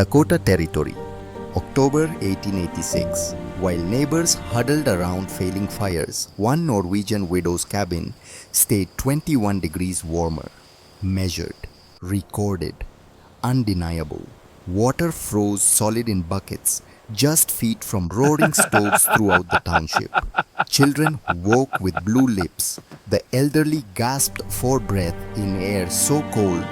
Dakota Territory, October 1886. While neighbors huddled around failing fires, one Norwegian widow's cabin stayed 21 degrees warmer. Measured, recorded, undeniable. Water froze solid in buckets, just feet from roaring stoves throughout the township. Children woke with blue lips. The elderly gasped for breath in air so cold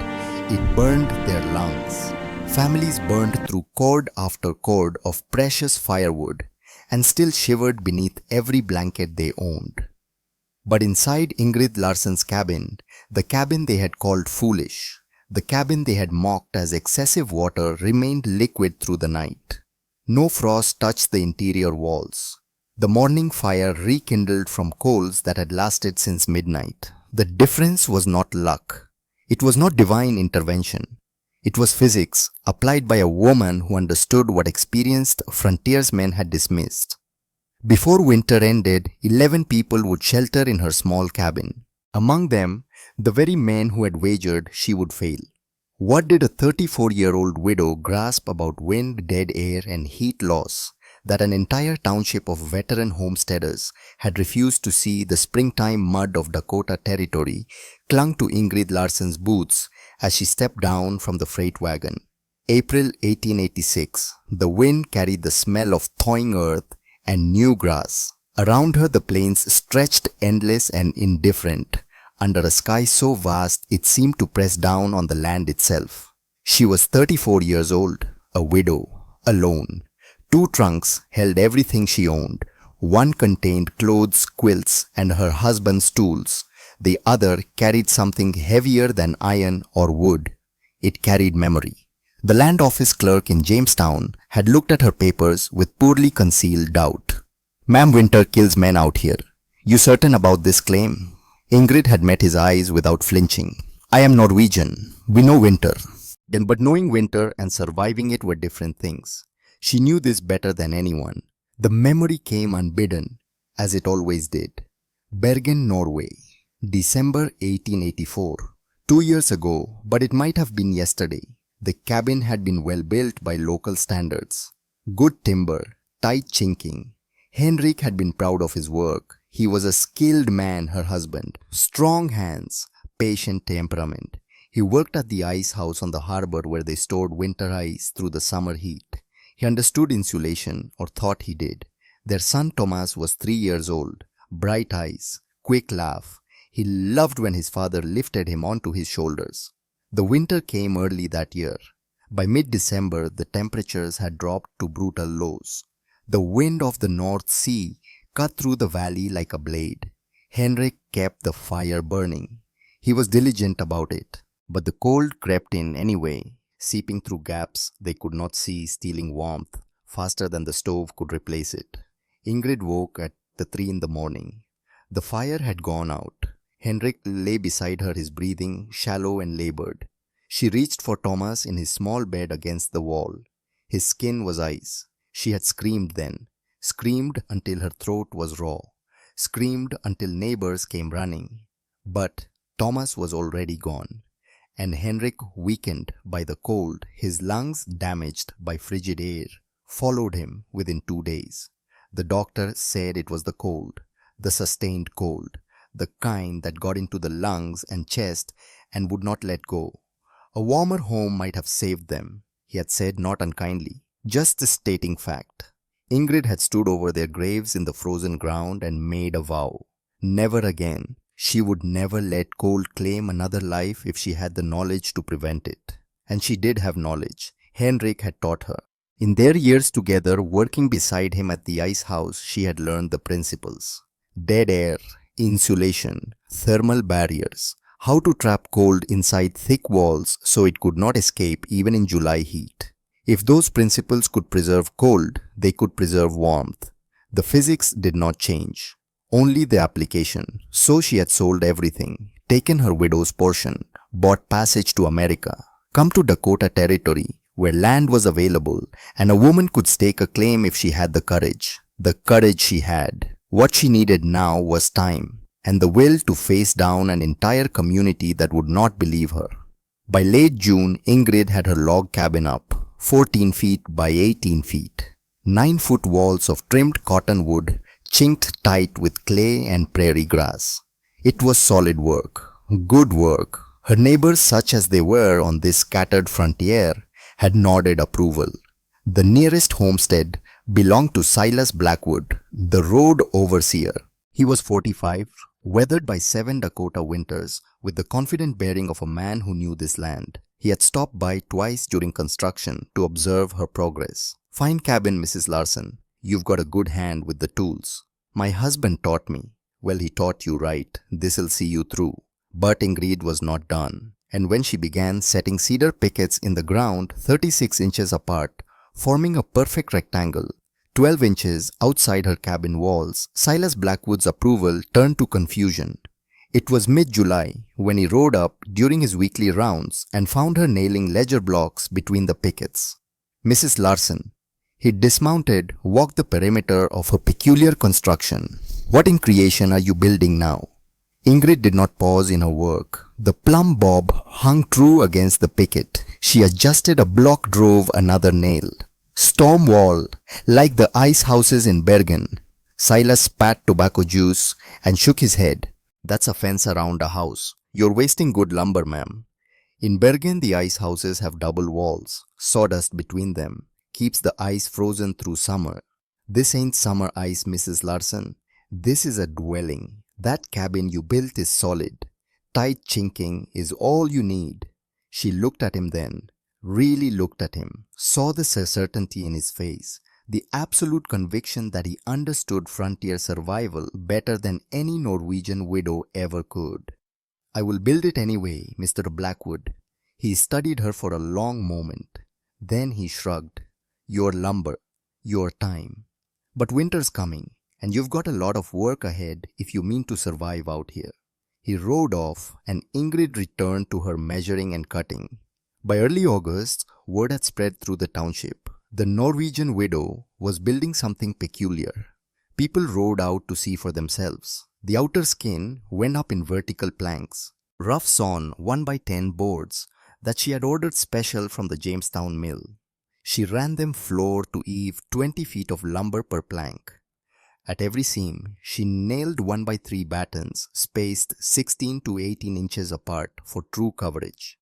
it burned their lungs. Families burned through cord after cord of precious firewood and still shivered beneath every blanket they owned. But inside Ingrid Larsson's cabin, the cabin they had called foolish, the cabin they had mocked as excessive water, remained liquid through the night. No frost touched the interior walls. The morning fire rekindled from coals that had lasted since midnight. The difference was not luck. It was not divine intervention. It was physics applied by a woman who understood what experienced frontiersmen had dismissed. Before winter ended, 11 people would shelter in her small cabin. Among them, the very men who had wagered she would fail. What did a 34-year-old widow grasp about wind, dead air, and heat loss that an entire township of veteran homesteaders had refused to see? The springtime mud of Dakota Territory clung to Ingrid Larsson's boots as she stepped down from the freight wagon. April 1886. The wind carried the smell of thawing earth and new grass. Around her the plains stretched endless and indifferent, under a sky so vast it seemed to press down on the land itself. She was 34 years old, a widow, alone. 2 trunks held everything she owned. One contained clothes, quilts, and her husband's tools. The other carried something heavier than iron or wood. It carried memory. The land office clerk in Jamestown had looked at her papers with poorly concealed doubt. "Ma'am, Winter kills men out here. You certain about this claim?" Ingrid had met his eyes without flinching. "I am Norwegian. We know Winter." But knowing Winter and surviving it were different things. She knew this better than anyone. The memory came unbidden, as it always did. Bergen, Norway, December 1884. 2 years ago, but it might have been yesterday. The cabin had been well built by local standards. Good timber, tight chinking. Henrik had been proud of his work. He was a skilled man, her husband. Strong hands, patient temperament. He worked at the ice house on the harbor where they stored winter ice through the summer heat. He understood insulation, or thought he did. Their son Thomas was 3 years old. Bright eyes, quick laugh. He loved when his father lifted him onto his shoulders. The winter came early that year. By mid-December, the temperatures had dropped to brutal lows. The wind of the North Sea cut through the valley like a blade. Henrik kept the fire burning. He was diligent about it, but the cold crept in anyway, seeping through gaps they could not see, stealing warmth faster than the stove could replace it. Ingrid woke at 3 in the morning. The fire had gone out. Henrik lay beside her, his breathing shallow and labored. She reached for Thomas in his small bed against the wall. His skin was ice. She had screamed then. Screamed until her throat was raw. Screamed until neighbors came running. But Thomas was already gone. And Henrik, weakened by the cold, his lungs damaged by frigid air, followed him within 2 days. The doctor said it was the cold, the sustained cold, the kind that got into the lungs and chest and would not let go. A warmer home might have saved them, he had said, not unkindly, just stating fact. Ingrid had stood over their graves in the frozen ground and made a vow. Never again. She would never let cold claim another life if she had the knowledge to prevent it. And she did have knowledge. Henrik had taught her. In their years together, working beside him at the ice house, she had learned the principles. Dead air, insulation, thermal barriers, how to trap cold inside thick walls so it could not escape even in July heat. If those principles could preserve cold, they could preserve warmth. The physics did not change. Only the application. So she had sold everything, taken her widow's portion, bought passage to America, come to Dakota Territory, where land was available and a woman could stake a claim if she had the courage. The courage she had. What she needed now was time, and the will to face down an entire community that would not believe her. By late June, Ingrid had her log cabin up. 14 feet by 18 feet. 9-foot walls of trimmed cottonwood chinked tight with clay and prairie grass. It was solid work, good work. Her neighbors, such as they were on this scattered frontier, had nodded approval. The nearest homestead belonged to Silas Blackwood, the road overseer. He was 45, weathered by 7 Dakota winters, with the confident bearing of a man who knew this land. He had stopped by twice during construction to observe her progress. "Fine cabin, Mrs. Larson. You've got a good hand with the tools." "My husband taught me." "Well, he taught you right. This'll see you through." But Ingrid was not done. And when she began setting cedar pickets in the ground 36 inches apart, forming a perfect rectangle, 12 inches outside her cabin walls, Silas Blackwood's approval turned to confusion. It was mid-July when he rode up during his weekly rounds and found her nailing ledger blocks between the pickets. "Mrs. Larson." He dismounted, walked the perimeter of her peculiar construction. "What in creation are you building now?" Ingrid did not pause in her work. The plumb bob hung true against the picket. She adjusted a block, drove another nail. "Storm wall, like the ice houses in Bergen." Silas spat tobacco juice and shook his head. "That's a fence around a house. You're wasting good lumber, ma'am. In Bergen, the ice houses have double walls. Sawdust between them keeps the ice frozen through summer. This ain't summer ice, Mrs. Larson. This is a dwelling. That cabin you built is solid. Tight chinking is all you need." She looked at him then, really looked at him, saw the certainty in his face, the absolute conviction that he understood frontier survival better than any Norwegian widow ever could. "I will build it anyway, Mr. Blackwood." He studied her for a long moment. Then he shrugged. "Your lumber, your time. But winter's coming, and you've got a lot of work ahead if you mean to survive out here." He rode off, and Ingrid returned to her measuring and cutting. By early August, word had spread through the township. The Norwegian widow was building something peculiar. People rode out to see for themselves. The outer skin went up in vertical planks, rough sawn 1x10 boards that she had ordered special from the Jamestown mill. She ran them floor to eave 20 feet of lumber per plank. At every seam, she nailed 1x3 battens spaced 16 to 18 inches apart for true coverage.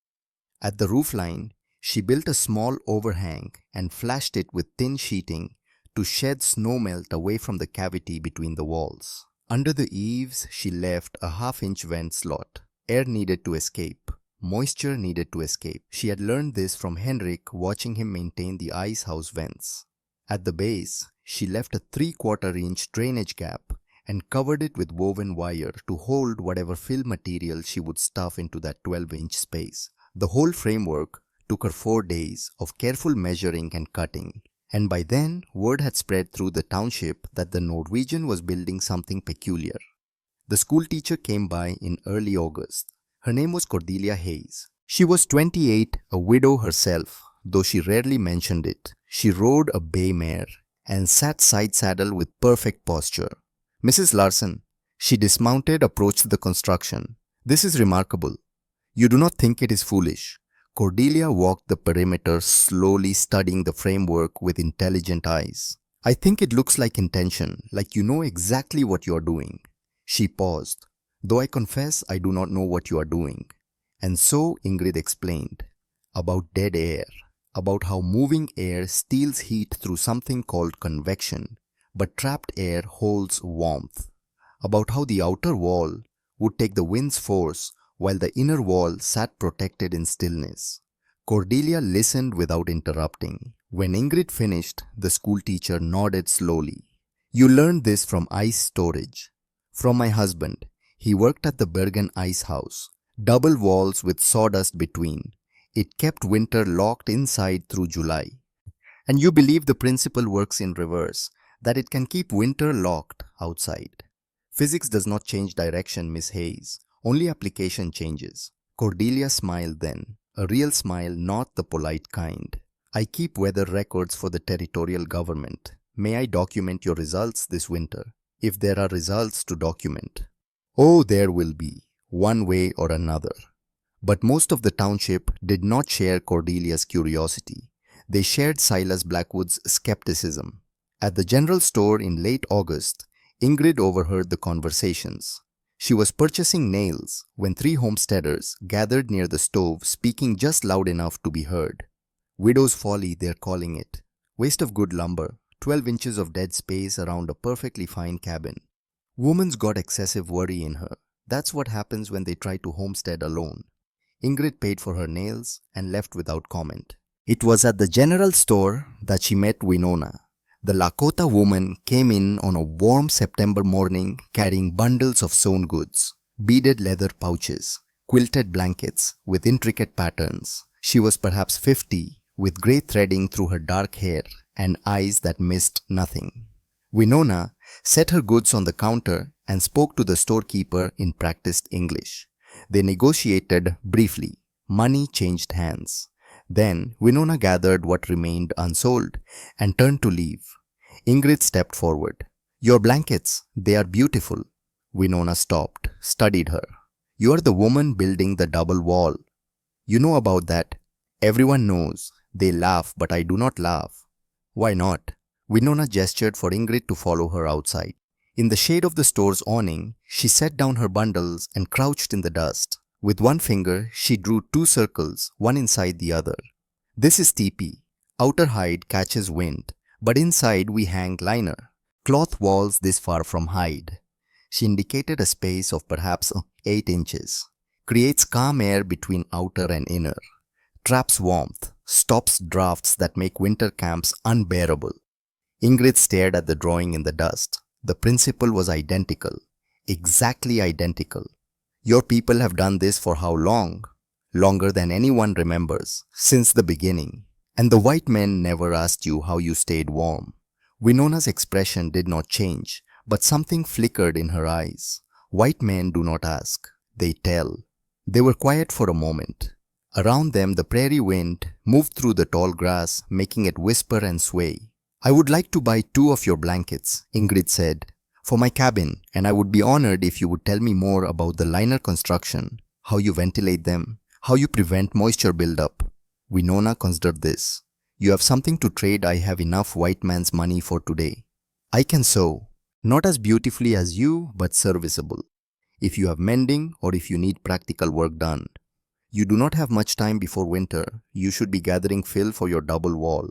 At the roofline, she built a small overhang and flashed it with thin sheeting to shed snow melt away from the cavity between the walls. Under the eaves, she left a half-inch vent slot. Air needed to escape. Moisture needed to escape. She had learned this from Henrik watching him maintain the ice house vents. At the base, she left a 3/4-inch drainage gap and covered it with woven wire to hold whatever fill material she would stuff into that 12-inch space. The whole framework took her 4 days of careful measuring and cutting, and by then word had spread through the township that the Norwegian was building something peculiar. The school teacher came by in early August. Her name was Cordelia Hayes. She was 28, a widow herself, though she rarely mentioned it. She rode a bay mare and sat side saddle with perfect posture. "Mrs. Larson." She dismounted, approached the construction. "This is remarkable. You do not think it is foolish." Cordelia walked the perimeter, slowly studying the framework with intelligent eyes. "I think it looks like intention, like you know exactly what you are doing." She paused. "Though I confess I do not know what you are doing." And so Ingrid explained about dead air, about how moving air steals heat through something called convection, but trapped air holds warmth, about how the outer wall would take the wind's force while the inner wall sat protected in stillness. Cordelia listened without interrupting. When Ingrid finished, the schoolteacher nodded slowly. "You learned this from ice storage." "From my husband. He worked at the Bergen ice house. Double walls with sawdust between. It kept winter locked inside through July." "And you believe the principle works in reverse, that it can keep winter locked outside." "Physics does not change direction, Miss Hayes. Only application changes." Cordelia smiled then, a real smile, not the polite kind. "I keep weather records for the territorial government. May I document your results this winter, if there are results to document?" "Oh, there will be, one way or another." But most of the township did not share Cordelia's curiosity. They shared Silas Blackwood's skepticism. At the general store in late August, Ingrid overheard the conversations. She was purchasing nails when three homesteaders gathered near the stove speaking just loud enough to be heard. Widow's folly, they're calling it. Waste of good lumber, 12 inches of dead space around a perfectly fine cabin. Woman's got excessive worry in her. That's what happens when they try to homestead alone. Ingrid paid for her nails and left without comment. It was at the general store that she met Winona. The Lakota woman came in on a warm September morning carrying bundles of sewn goods, beaded leather pouches, quilted blankets with intricate patterns. She was perhaps 50, with grey threading through her dark hair and eyes that missed nothing. Winona set her goods on the counter and spoke to the storekeeper in practiced English. They negotiated briefly. Money changed hands. Then Winona gathered what remained unsold and turned to leave. Ingrid stepped forward. "Your blankets, they are beautiful." Winona stopped, studied her. "You are the woman building the double wall. You know about that." "Everyone knows. They laugh, but I do not laugh." "Why not?" Winona gestured for Ingrid to follow her outside. In the shade of the store's awning, she set down her bundles and crouched in the dust. With one finger, she drew two circles, one inside the other. "This is teepee. Outer hide catches wind, but inside we hang liner. Cloth walls this far from hide." She indicated a space of perhaps 8 inches. "Creates calm air between outer and inner. Traps warmth, stops drafts that make winter camps unbearable." Ingrid stared at the drawing in the dust. The principle was identical. Exactly identical. "Your people have done this for how long?" "Longer than anyone remembers, since the beginning. And the white men never asked you how you stayed warm." Winona's expression did not change, but something flickered in her eyes. White men do not ask, they tell. They were quiet for a moment. Around them the prairie wind moved through the tall grass, making it whisper and sway. "I would like to buy 2 of your blankets," Ingrid said, "for my cabin, and I would be honored if you would tell me more about the liner construction, how you ventilate them, how you prevent moisture buildup." Winona considered this. "You have something to trade. I have enough white man's money for today. I can sew, not as beautifully as you, but serviceable. If you have mending or if you need practical work done. You do not have much time before winter. You should be gathering fill for your double wall."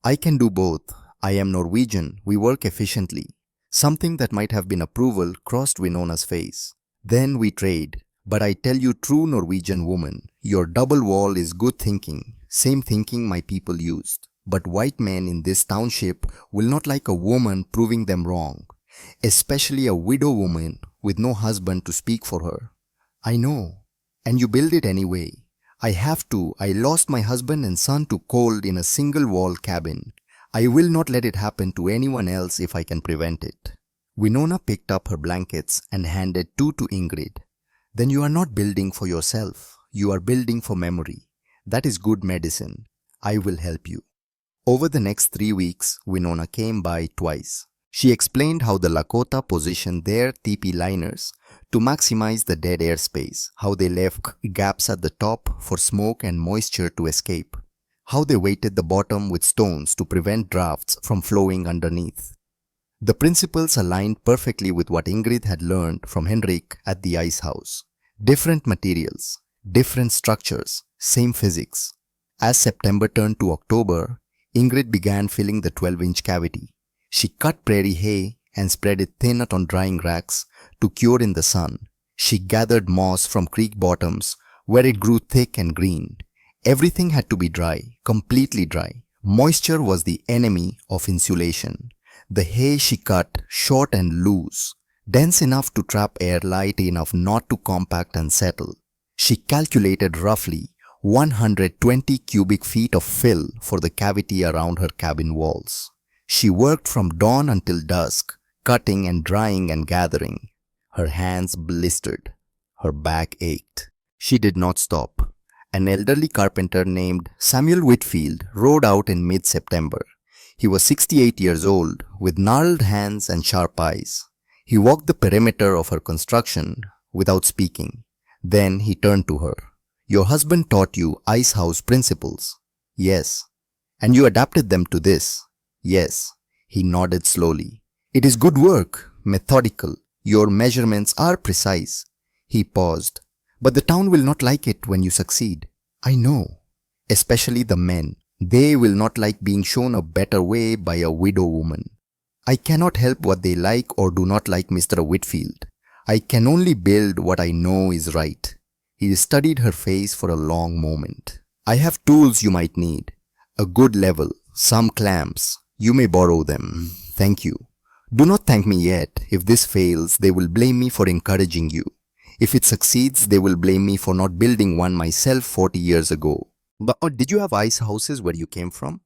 "I can do both. I am Norwegian. We work efficiently." Something that might have been approval crossed Winona's face. "Then we trade. But I tell you, true Norwegian woman, your double wall is good thinking, same thinking my people used. But white men in this township will not like a woman proving them wrong, especially a widow woman with no husband to speak for her." "I know. And you build it anyway." "I have to. I lost my husband and son to cold in a single wall cabin. I will not let it happen to anyone else if I can prevent it." Winona picked up her blankets and handed 2 to Ingrid. "Then you are not building for yourself. You are building for memory. That is good medicine. I will help you." Over the next 3 weeks, Winona came by twice. She explained how the Lakota positioned their teepee liners to maximize the dead air space, how they left gaps at the top for smoke and moisture to escape, how they weighted the bottom with stones to prevent drafts from flowing underneath. The principles aligned perfectly with what Ingrid had learned from Henrik at the ice house. Different materials, different structures, same physics. As September turned to October, Ingrid began filling the 12-inch cavity. She cut prairie hay and spread it thin on drying racks to cure in the sun. She gathered moss from creek bottoms where it grew thick and green. Everything had to be dry, completely dry. Moisture was the enemy of insulation. The hay she cut short and loose, dense enough to trap air, light enough not to compact and settle. She calculated roughly 120 cubic feet of fill for the cavity around her cabin walls. She worked from dawn until dusk, cutting and drying and gathering. Her hands blistered. Her back ached. She did not stop. An elderly carpenter named Samuel Whitfield rode out in mid-September. He was 68 years old, with gnarled hands and sharp eyes. He walked the perimeter of her construction without speaking. Then he turned to her. "Your husband taught you ice house principles." "Yes." And you adapted them to this? Yes. He nodded slowly. It is good work, methodical. Your measurements are precise. He paused. But the town will not like it when you succeed. I know. Especially the men. They will not like being shown a better way by a widow woman. I cannot help what they like or do not like, Mr. Whitfield. I can only build what I know is right. He studied her face for a long moment. I have tools you might need. A good level, some clamps. You may borrow them. Thank you. Do not thank me yet. If this fails, they will blame me for encouraging you. If it succeeds, they will blame me for not building one myself 40 years ago. But did you have ice houses where you came from?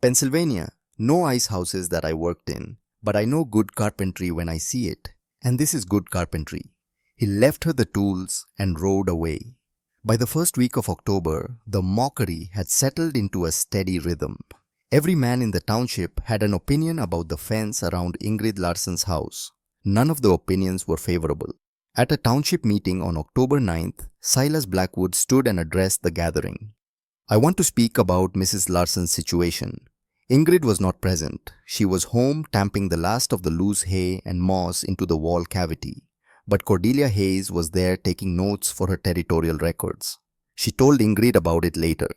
Pennsylvania. No ice houses that I worked in. But I know good carpentry when I see it. And this is good carpentry. He left her the tools and rode away. By the first week of October, the mockery had settled into a steady rhythm. Every man in the township had an opinion about the fence around Ingrid Larsson's house. None of the opinions were favorable. At a township meeting on October 9th, Silas Blackwood stood and addressed the gathering. I want to speak about Mrs. Larsson's situation. Ingrid was not present. She was home tamping the last of the loose hay and moss into the wall cavity. But Cordelia Hayes was there taking notes for her territorial records. She told Ingrid about it later.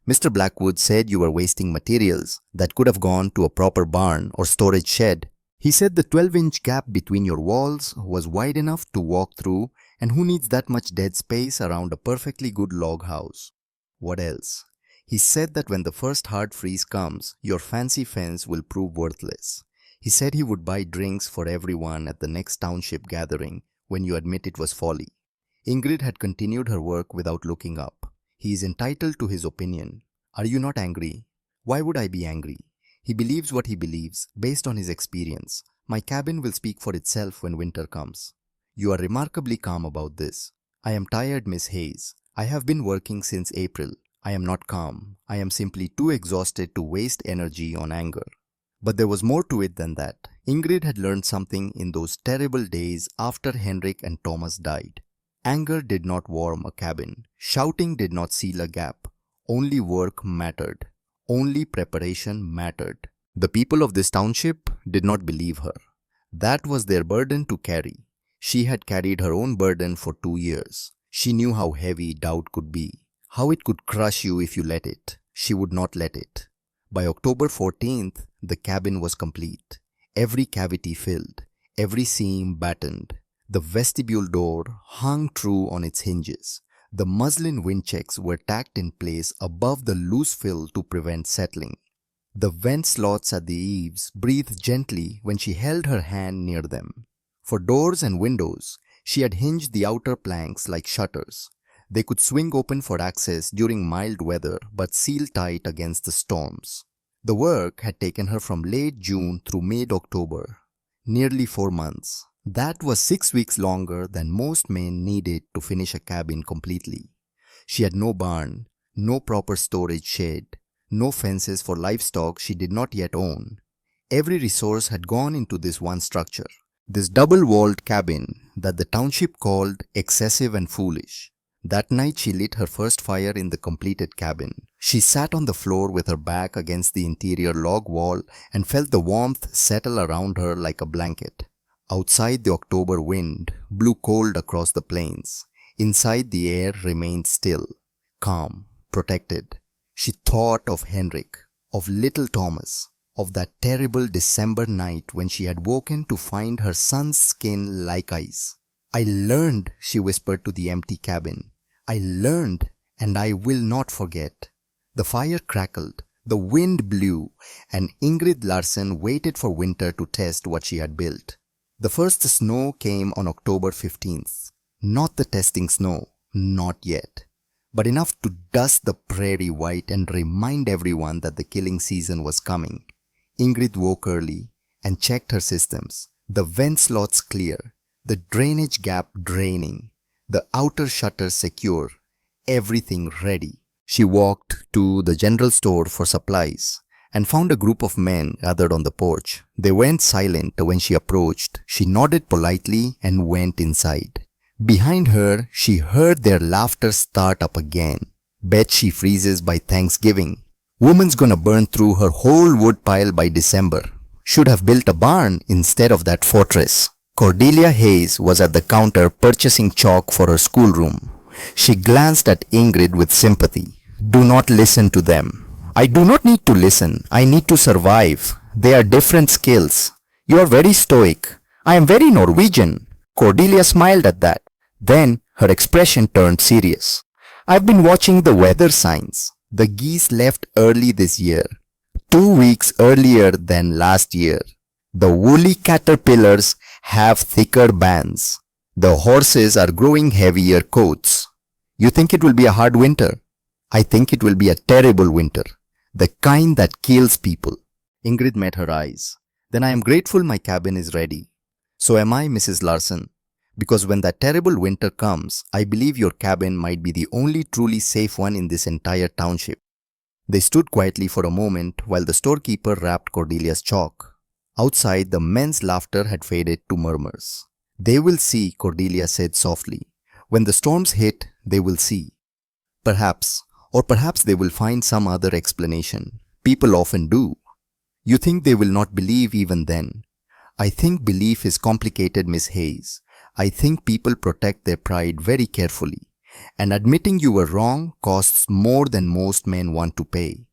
Mr. Blackwood said you were wasting materials that could have gone to a proper barn or storage shed. He said the 12-inch gap between your walls was wide enough to walk through, and who needs that much dead space around a perfectly good log house? What else? He said that when the first hard freeze comes, your fancy fence will prove worthless. He said he would buy drinks for everyone at the next township gathering when you admit it was folly. Ingrid had continued her work without looking up. He is entitled to his opinion. Are you not angry? Why would I be angry? He believes what he believes, based on his experience. My cabin will speak for itself when winter comes. You are remarkably calm about this. I am tired, Miss Hayes. I have been working since April. I am not calm. I am simply too exhausted to waste energy on anger. But there was more to it than that. Ingrid had learned something in those terrible days after Henrik and Thomas died. Anger did not warm a cabin. Shouting did not seal a gap. Only work mattered. Only preparation mattered. The people of this township did not believe her. That was their burden to carry. She had carried her own burden for 2 years. She knew how heavy doubt could be, how it could crush you if you let it. She would not let it. By October 14th, the cabin was complete. Every cavity filled, every seam battened. The vestibule door hung true on its hinges. The muslin windchecks were tacked in place above the loose fill to prevent settling. The vent slots at the eaves breathed gently when she held her hand near them. For doors and windows, she had hinged the outer planks like shutters. They could swing open for access during mild weather but seal tight against the storms. The work had taken her from late June through mid-October, nearly 4 months. That was 6 weeks longer than most men needed to finish a cabin completely. She had no barn, no proper storage shed, no fences for livestock she did not yet own. Every resource had gone into this one structure, this double-walled cabin that the township called excessive and foolish. That night she lit her first fire in the completed cabin. She sat on the floor with her back against the interior log wall and felt the warmth settle around her like a blanket. Outside, the October wind blew cold across the plains. Inside, the air remained still, calm, protected. She thought of Henrik, of little Thomas, of that terrible December night when she had woken to find her son's skin like ice. I learned, she whispered to the empty cabin. I learned, and I will not forget. The fire crackled, the wind blew, and Ingrid Larsson waited for winter to test what she had built. The first snow came on October 15th. Not the testing snow, not yet, but enough to dust the prairie white and remind everyone that the killing season was coming. Ingrid woke early and checked her systems. The vent slots clear, the drainage gap draining, the outer shutters secure, everything ready. She walked to the general store for supplies and found a group of men gathered on the porch. They went silent when she approached. She nodded politely and went inside. Behind her, she heard their laughter start up again. Bet she freezes by Thanksgiving. Woman's gonna burn through her whole wood pile by December. Should have built a barn instead of that fortress. Cordelia Hayes was at the counter purchasing chalk for her schoolroom. She glanced at Ingrid with sympathy. Do not listen to them. I do not need to listen. I need to survive. They are different skills. You are very stoic. I am very Norwegian. Cordelia smiled at that. Then her expression turned serious. I've been watching the weather signs. The geese left early this year, 2 weeks earlier than last year. The woolly caterpillars have thicker bands. The horses are growing heavier coats. You think it will be a hard winter? I think it will be a terrible winter, the kind that kills people. Ingrid met her eyes. Then I am grateful my cabin is ready. So am I, Mrs. Larson. Because when that terrible winter comes, I believe your cabin might be the only truly safe one in this entire township. They stood quietly for a moment while the storekeeper wrapped Cordelia's chalk. Outside, the men's laughter had faded to murmurs. They will see, Cordelia said softly. When the storms hit, they will see. Perhaps they will find some other explanation. People often do. You think they will not believe even then? I think belief is complicated, Miss Hayes. I think people protect their pride very carefully, and admitting you were wrong costs more than most men want to pay.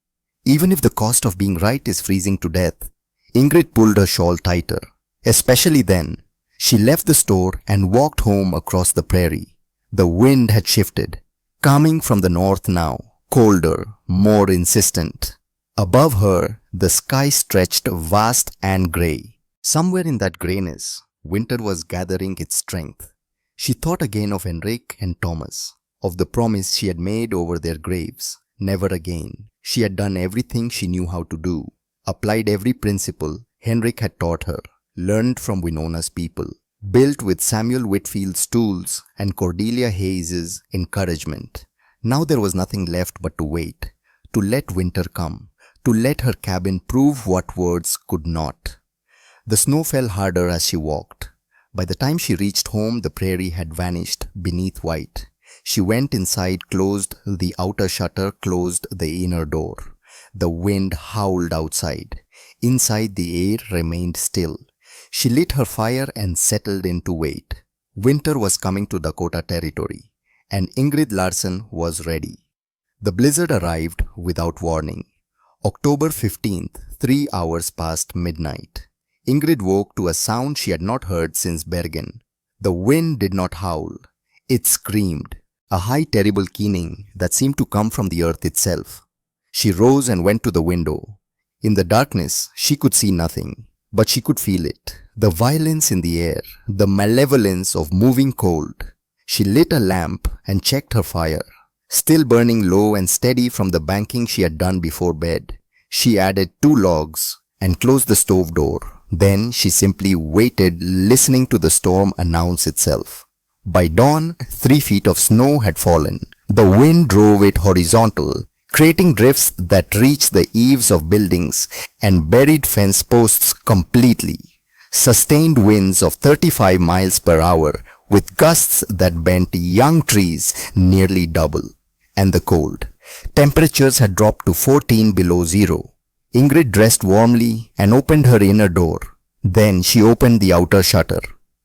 Even if the cost of being right is freezing to death. Ingrid pulled her shawl tighter. Especially then. She left the store and walked home across the prairie. The wind had shifted, coming from the north now, colder, more insistent. Above her, the sky stretched vast and grey. Somewhere in that greyness, winter was gathering its strength. She thought again of Henrik and Thomas, of the promise she had made over their graves. Never again. She had done everything she knew how to do, applied every principle Henrik had taught her, learned from Winona's people, built with Samuel Whitfield's tools and Cordelia Hayes's encouragement. Now there was nothing left but to wait, to let winter come, to let her cabin prove what words could not. The snow fell harder as she walked. By the time she reached home, the prairie had vanished beneath white. She went inside, closed the outer shutter, closed the inner door. The wind howled outside. Inside, the air remained still. She lit her fire and settled in to wait. Winter was coming to Dakota Territory, and Ingrid Larson was ready. The blizzard arrived without warning. October 15th, 3 hours past midnight. Ingrid woke to a sound she had not heard since Bergen. The wind did not howl. It screamed, a high terrible keening that seemed to come from the earth itself. She rose and went to the window. In the darkness, she could see nothing, but she could feel it. The violence in the air, the malevolence of moving cold. She lit a lamp and checked her fire, still burning low and steady from the banking she had done before bed. She added 2 logs and closed the stove door. Then she simply waited, listening to the storm announce itself. By dawn, 3 feet of snow had fallen. The wind drove it horizontal, creating drifts that reached the eaves of buildings and buried fence posts completely. Sustained winds of 35 miles per hour with gusts that bent young trees nearly double. And the cold. Temperatures had dropped to 14 below zero. Ingrid dressed warmly and opened her inner door. Then she opened the outer shutter.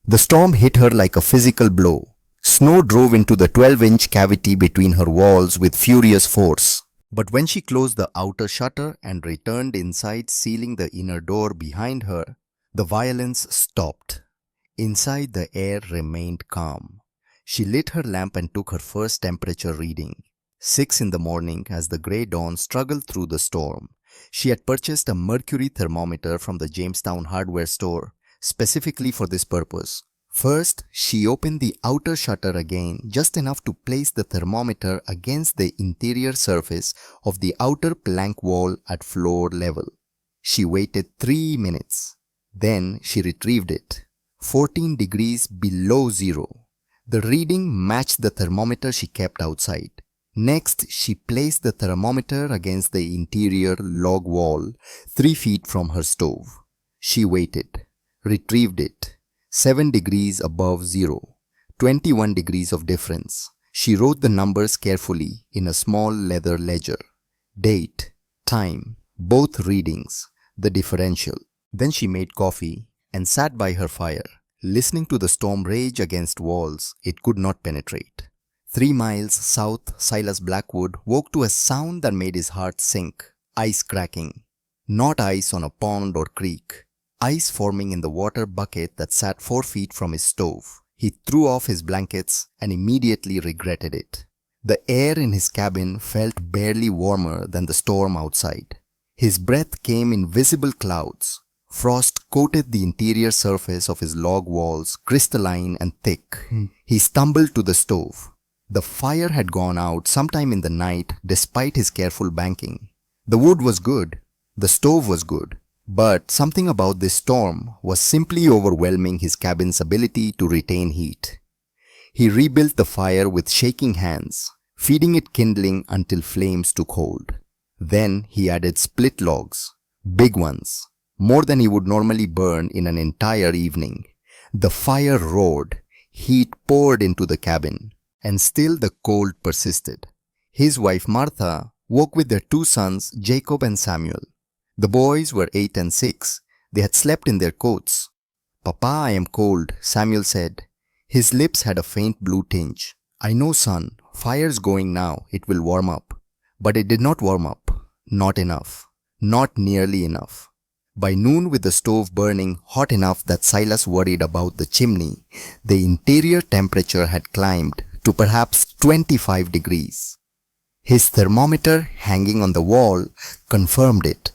The storm hit her like a physical blow. Snow drove into the 12-inch cavity between her walls with furious force. But when she closed the outer shutter and returned inside, sealing the inner door behind her, the violence stopped. Inside, the air remained calm. She lit her lamp and took her first temperature reading. 6 in the morning as the grey dawn struggled through the storm. She had purchased a mercury thermometer from the Jamestown hardware store, specifically for this purpose. First, she opened the outer shutter again, just enough to place the thermometer against the interior surface of the outer plank wall at floor level. She waited 3 minutes. Then she retrieved it. 14 degrees below zero. The reading matched the thermometer she kept outside. Next, she placed the thermometer against the interior log wall, 3 feet from her stove. She waited, retrieved it. 7 degrees above zero, 21 degrees of difference. She wrote the numbers carefully in a small leather ledger. Date, time, both readings, the differential. Then she made coffee and sat by her fire, listening to the storm rage against walls it could not penetrate. 3 miles south, Silas Blackwood woke to a sound that made his heart sink. Ice cracking. Not ice on a pond or creek. Ice forming in the water bucket that sat 4 feet from his stove. He threw off his blankets and immediately regretted it. The air in his cabin felt barely warmer than the storm outside. His breath came in visible clouds. Frost coated the interior surface of his log walls, crystalline and thick. He stumbled to the stove. The fire had gone out sometime in the night despite his careful banking. The wood was good. The stove was good. But something about this storm was simply overwhelming his cabin's ability to retain heat. He rebuilt the fire with shaking hands, feeding it kindling until flames took hold. Then he added split logs, big ones, more than he would normally burn in an entire evening. The fire roared, heat poured into the cabin, and still the cold persisted. His wife Martha woke with their 2 sons, Jacob and Samuel. The boys were 8 and 6. They had slept in their coats. "Papa, I am cold," Samuel said. His lips had a faint blue tinge. "I know, son. Fire's going now. It will warm up." But it did not warm up. Not enough. Not nearly enough. By noon, with the stove burning hot enough that Silas worried about the chimney, the interior temperature had climbed to perhaps 25 degrees. His thermometer hanging on the wall confirmed it.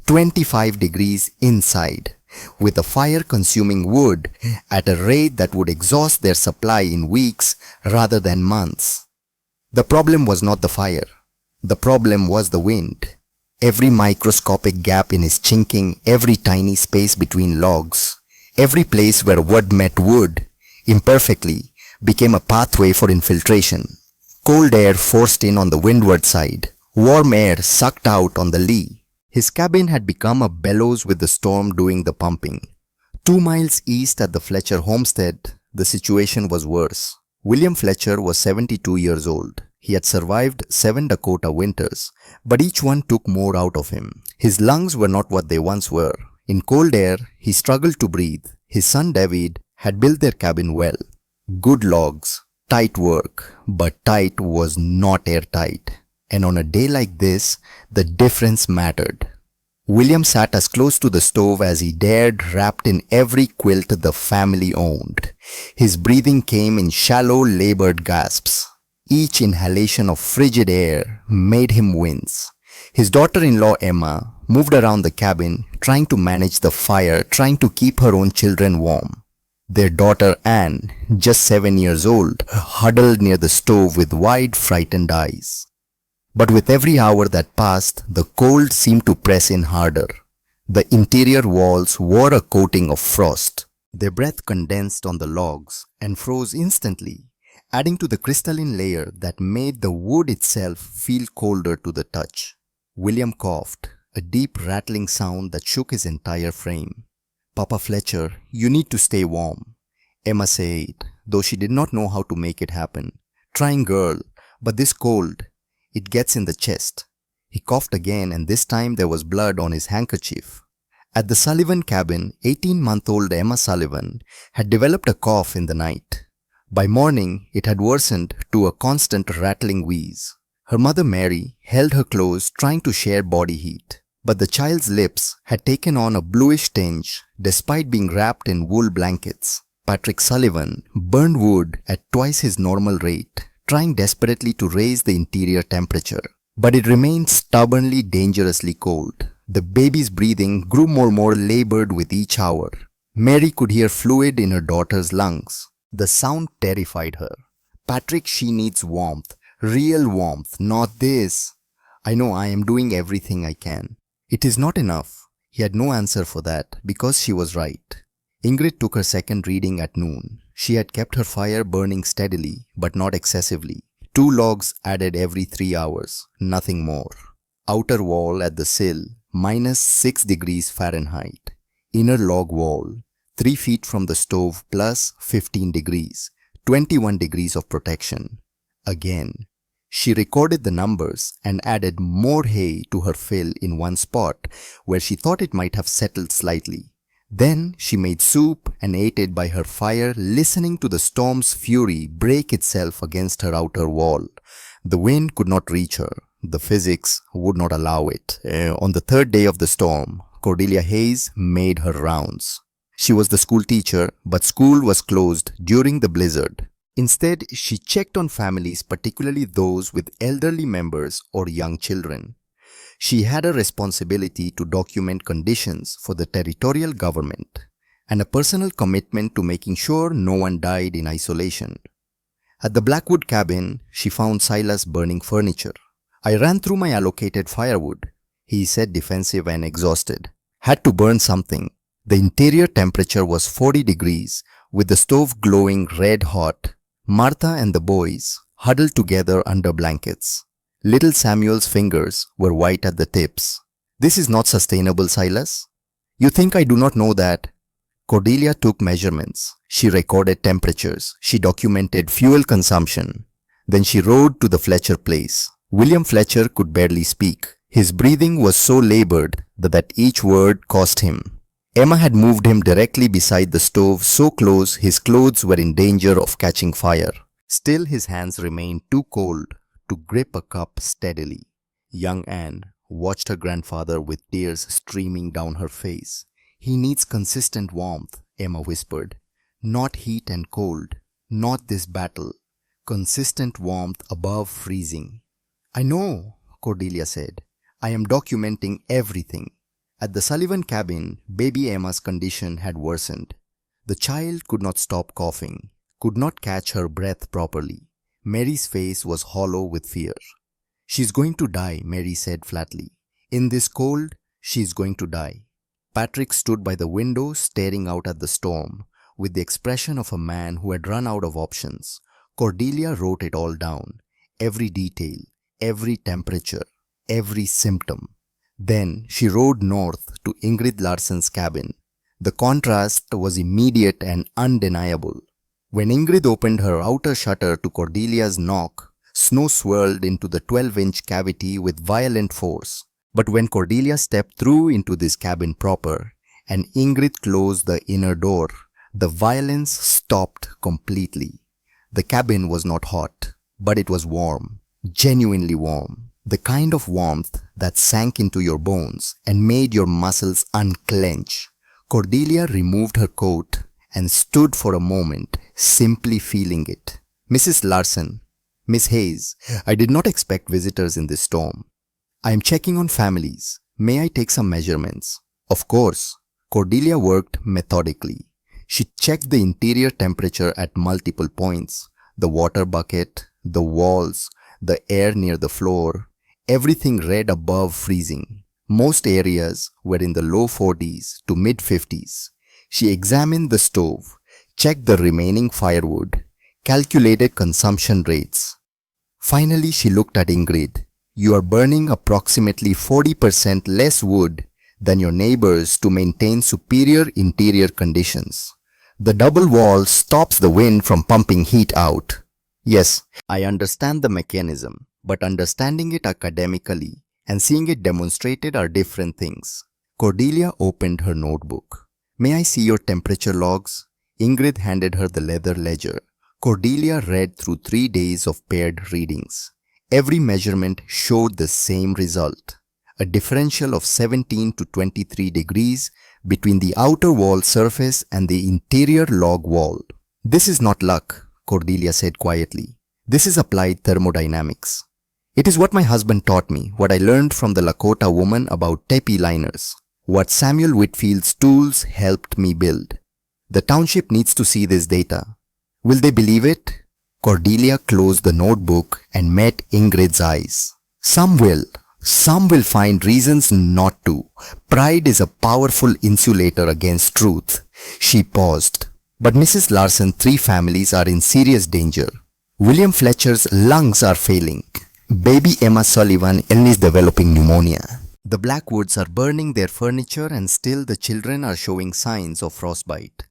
25 degrees inside, with the fire consuming wood at a rate that would exhaust their supply in weeks rather than months. The problem was not the fire. The problem was the wind. Every microscopic gap in his chinking, every tiny space between logs, every place where wood met wood, imperfectly, became a pathway for infiltration. Cold air forced in on the windward side, warm air sucked out on the lee. His cabin had become a bellows with the storm doing the pumping. 2 miles east at the Fletcher homestead, the situation was worse. William Fletcher was 72 years old. He had survived 7 Dakota winters, but each one took more out of him. His lungs were not what they once were. In cold air, he struggled to breathe. His son David had built their cabin well. Good logs, tight work, but tight was not airtight. And on a day like this, the difference mattered. William sat as close to the stove as he dared, wrapped in every quilt the family owned. His breathing came in shallow, labored gasps. Each inhalation of frigid air made him wince. His daughter-in-law Emma moved around the cabin, trying to manage the fire, trying to keep her own children warm. Their daughter Anne, just 7 years old, huddled near the stove with wide, frightened eyes. But with every hour that passed, the cold seemed to press in harder. The interior walls wore a coating of frost. Their breath condensed on the logs and froze instantly, adding to the crystalline layer that made the wood itself feel colder to the touch. William coughed, a deep rattling sound that shook his entire frame. "Papa Fletcher, you need to stay warm," Emma said, though she did not know how to make it happen. "Trying girl, but this cold, it gets in the chest." He coughed again, and this time there was blood on his handkerchief. At the Sullivan cabin, 18-month-old Emma Sullivan had developed a cough in the night. By morning, it had worsened to a constant rattling wheeze. Her mother Mary held her close, trying to share body heat. But the child's lips had taken on a bluish tinge despite being wrapped in wool blankets. Patrick Sullivan burned wood at twice his normal rate, trying desperately to raise the interior temperature. But it remained stubbornly, dangerously cold. The baby's breathing grew more labored with each hour. Mary could hear fluid in her daughter's lungs. The sound terrified her. "Patrick, she needs warmth. Real warmth, not this. I know I am doing everything I can." "It is not enough." He had no answer for that, because she was right. Ingrid took her second reading at noon. She had kept her fire burning steadily, but not excessively. 2 logs added every 3 hours, nothing more. Outer wall at the sill, -6 degrees Fahrenheit. Inner log wall, 3 feet from the stove plus 15 degrees, 21 degrees of protection. Again, She recorded the numbers and added more hay to her fill in one spot where she thought it might have settled slightly. Then she made soup and ate it by her fire, listening to the storm's fury break itself against her outer wall. The wind could not reach her. The physics would not allow it. On the third day of the storm, Cordelia Hayes made her rounds. She was the school teacher, but school was closed during the blizzard. Instead, she checked on families, particularly those with elderly members or young children. She had a responsibility to document conditions for the territorial government and a personal commitment to making sure no one died in isolation. At the Blackwood cabin, she found Silas burning furniture. "I ran through my allocated firewood," he said, defensive and exhausted. "Had to burn something." The interior temperature was 40 degrees, with the stove glowing red hot. Martha and the boys huddled together under blankets. Little Samuel's fingers were white at the tips. "This is not sustainable, Silas. You think I do not know that?" Cordelia took measurements. She recorded temperatures. She documented fuel consumption. Then she rode to the Fletcher place. William Fletcher could barely speak. His breathing was so labored that each word cost him. Emma had moved him directly beside the stove, so close his clothes were in danger of catching fire. Still his hands remained too cold to grip a cup steadily. Young Anne watched her grandfather with tears streaming down her face. "He needs consistent warmth," Emma whispered. "Not heat and cold. Not this battle. Consistent warmth above freezing." "I know," Cordelia said. "I am documenting everything." At the Sullivan cabin, baby Emma's condition had worsened. The child could not stop coughing, could not catch her breath properly. Mary's face was hollow with fear. "She's going to die," Mary said flatly. "In this cold, she's going to die." Patrick stood by the window staring out at the storm with the expression of a man who had run out of options. Cordelia wrote it all down, every detail, every temperature, every symptom. Then she rode north to Ingrid Larsson's cabin. The contrast was immediate and undeniable. When Ingrid opened her outer shutter to Cordelia's knock, snow swirled into the 12-inch cavity with violent force. But when Cordelia stepped through into this cabin proper and Ingrid closed the inner door, the violence stopped completely. The cabin was not hot, but it was warm, genuinely warm. The kind of warmth that sank into your bones and made your muscles unclench. Cordelia removed her coat and stood for a moment, simply feeling it. "Mrs. Larsson, Miss Hayes, I did not expect visitors in this storm. I am checking on families. May I take some measurements?" "Of course." Cordelia worked methodically. She checked the interior temperature at multiple points, the water bucket, the walls, the air near the floor. Everything read above freezing. Most areas were in the low 40s to mid 50s. She examined the stove, checked the remaining firewood, calculated consumption rates. Finally, she looked at Ingrid. "You are burning approximately 40% less wood than your neighbors to maintain superior interior conditions. The double wall stops the wind from pumping heat out." "Yes, I understand the mechanism, but understanding it academically and seeing it demonstrated are different things." Cordelia opened her notebook. "May I see your temperature logs?" Ingrid handed her the leather ledger. Cordelia read through 3 days of paired readings. Every measurement showed the same result, a differential of 17 to 23 degrees between the outer wall surface and the interior log wall. "This is not luck," Cordelia said quietly. "This is applied thermodynamics. It is what my husband taught me, what I learned from the Lakota woman about teepee liners, what Samuel Whitfield's tools helped me build. The township needs to see this data. Will they believe it?" Cordelia closed the notebook and met Ingrid's eyes. Some will find reasons not to. Pride is a powerful insulator against truth." She paused. "But Mrs. Larsson, 3 families are in serious danger. William Fletcher's lungs are failing. Baby Emma Sullivan is developing pneumonia. The Blackwoods are burning their furniture and still the children are showing signs of frostbite."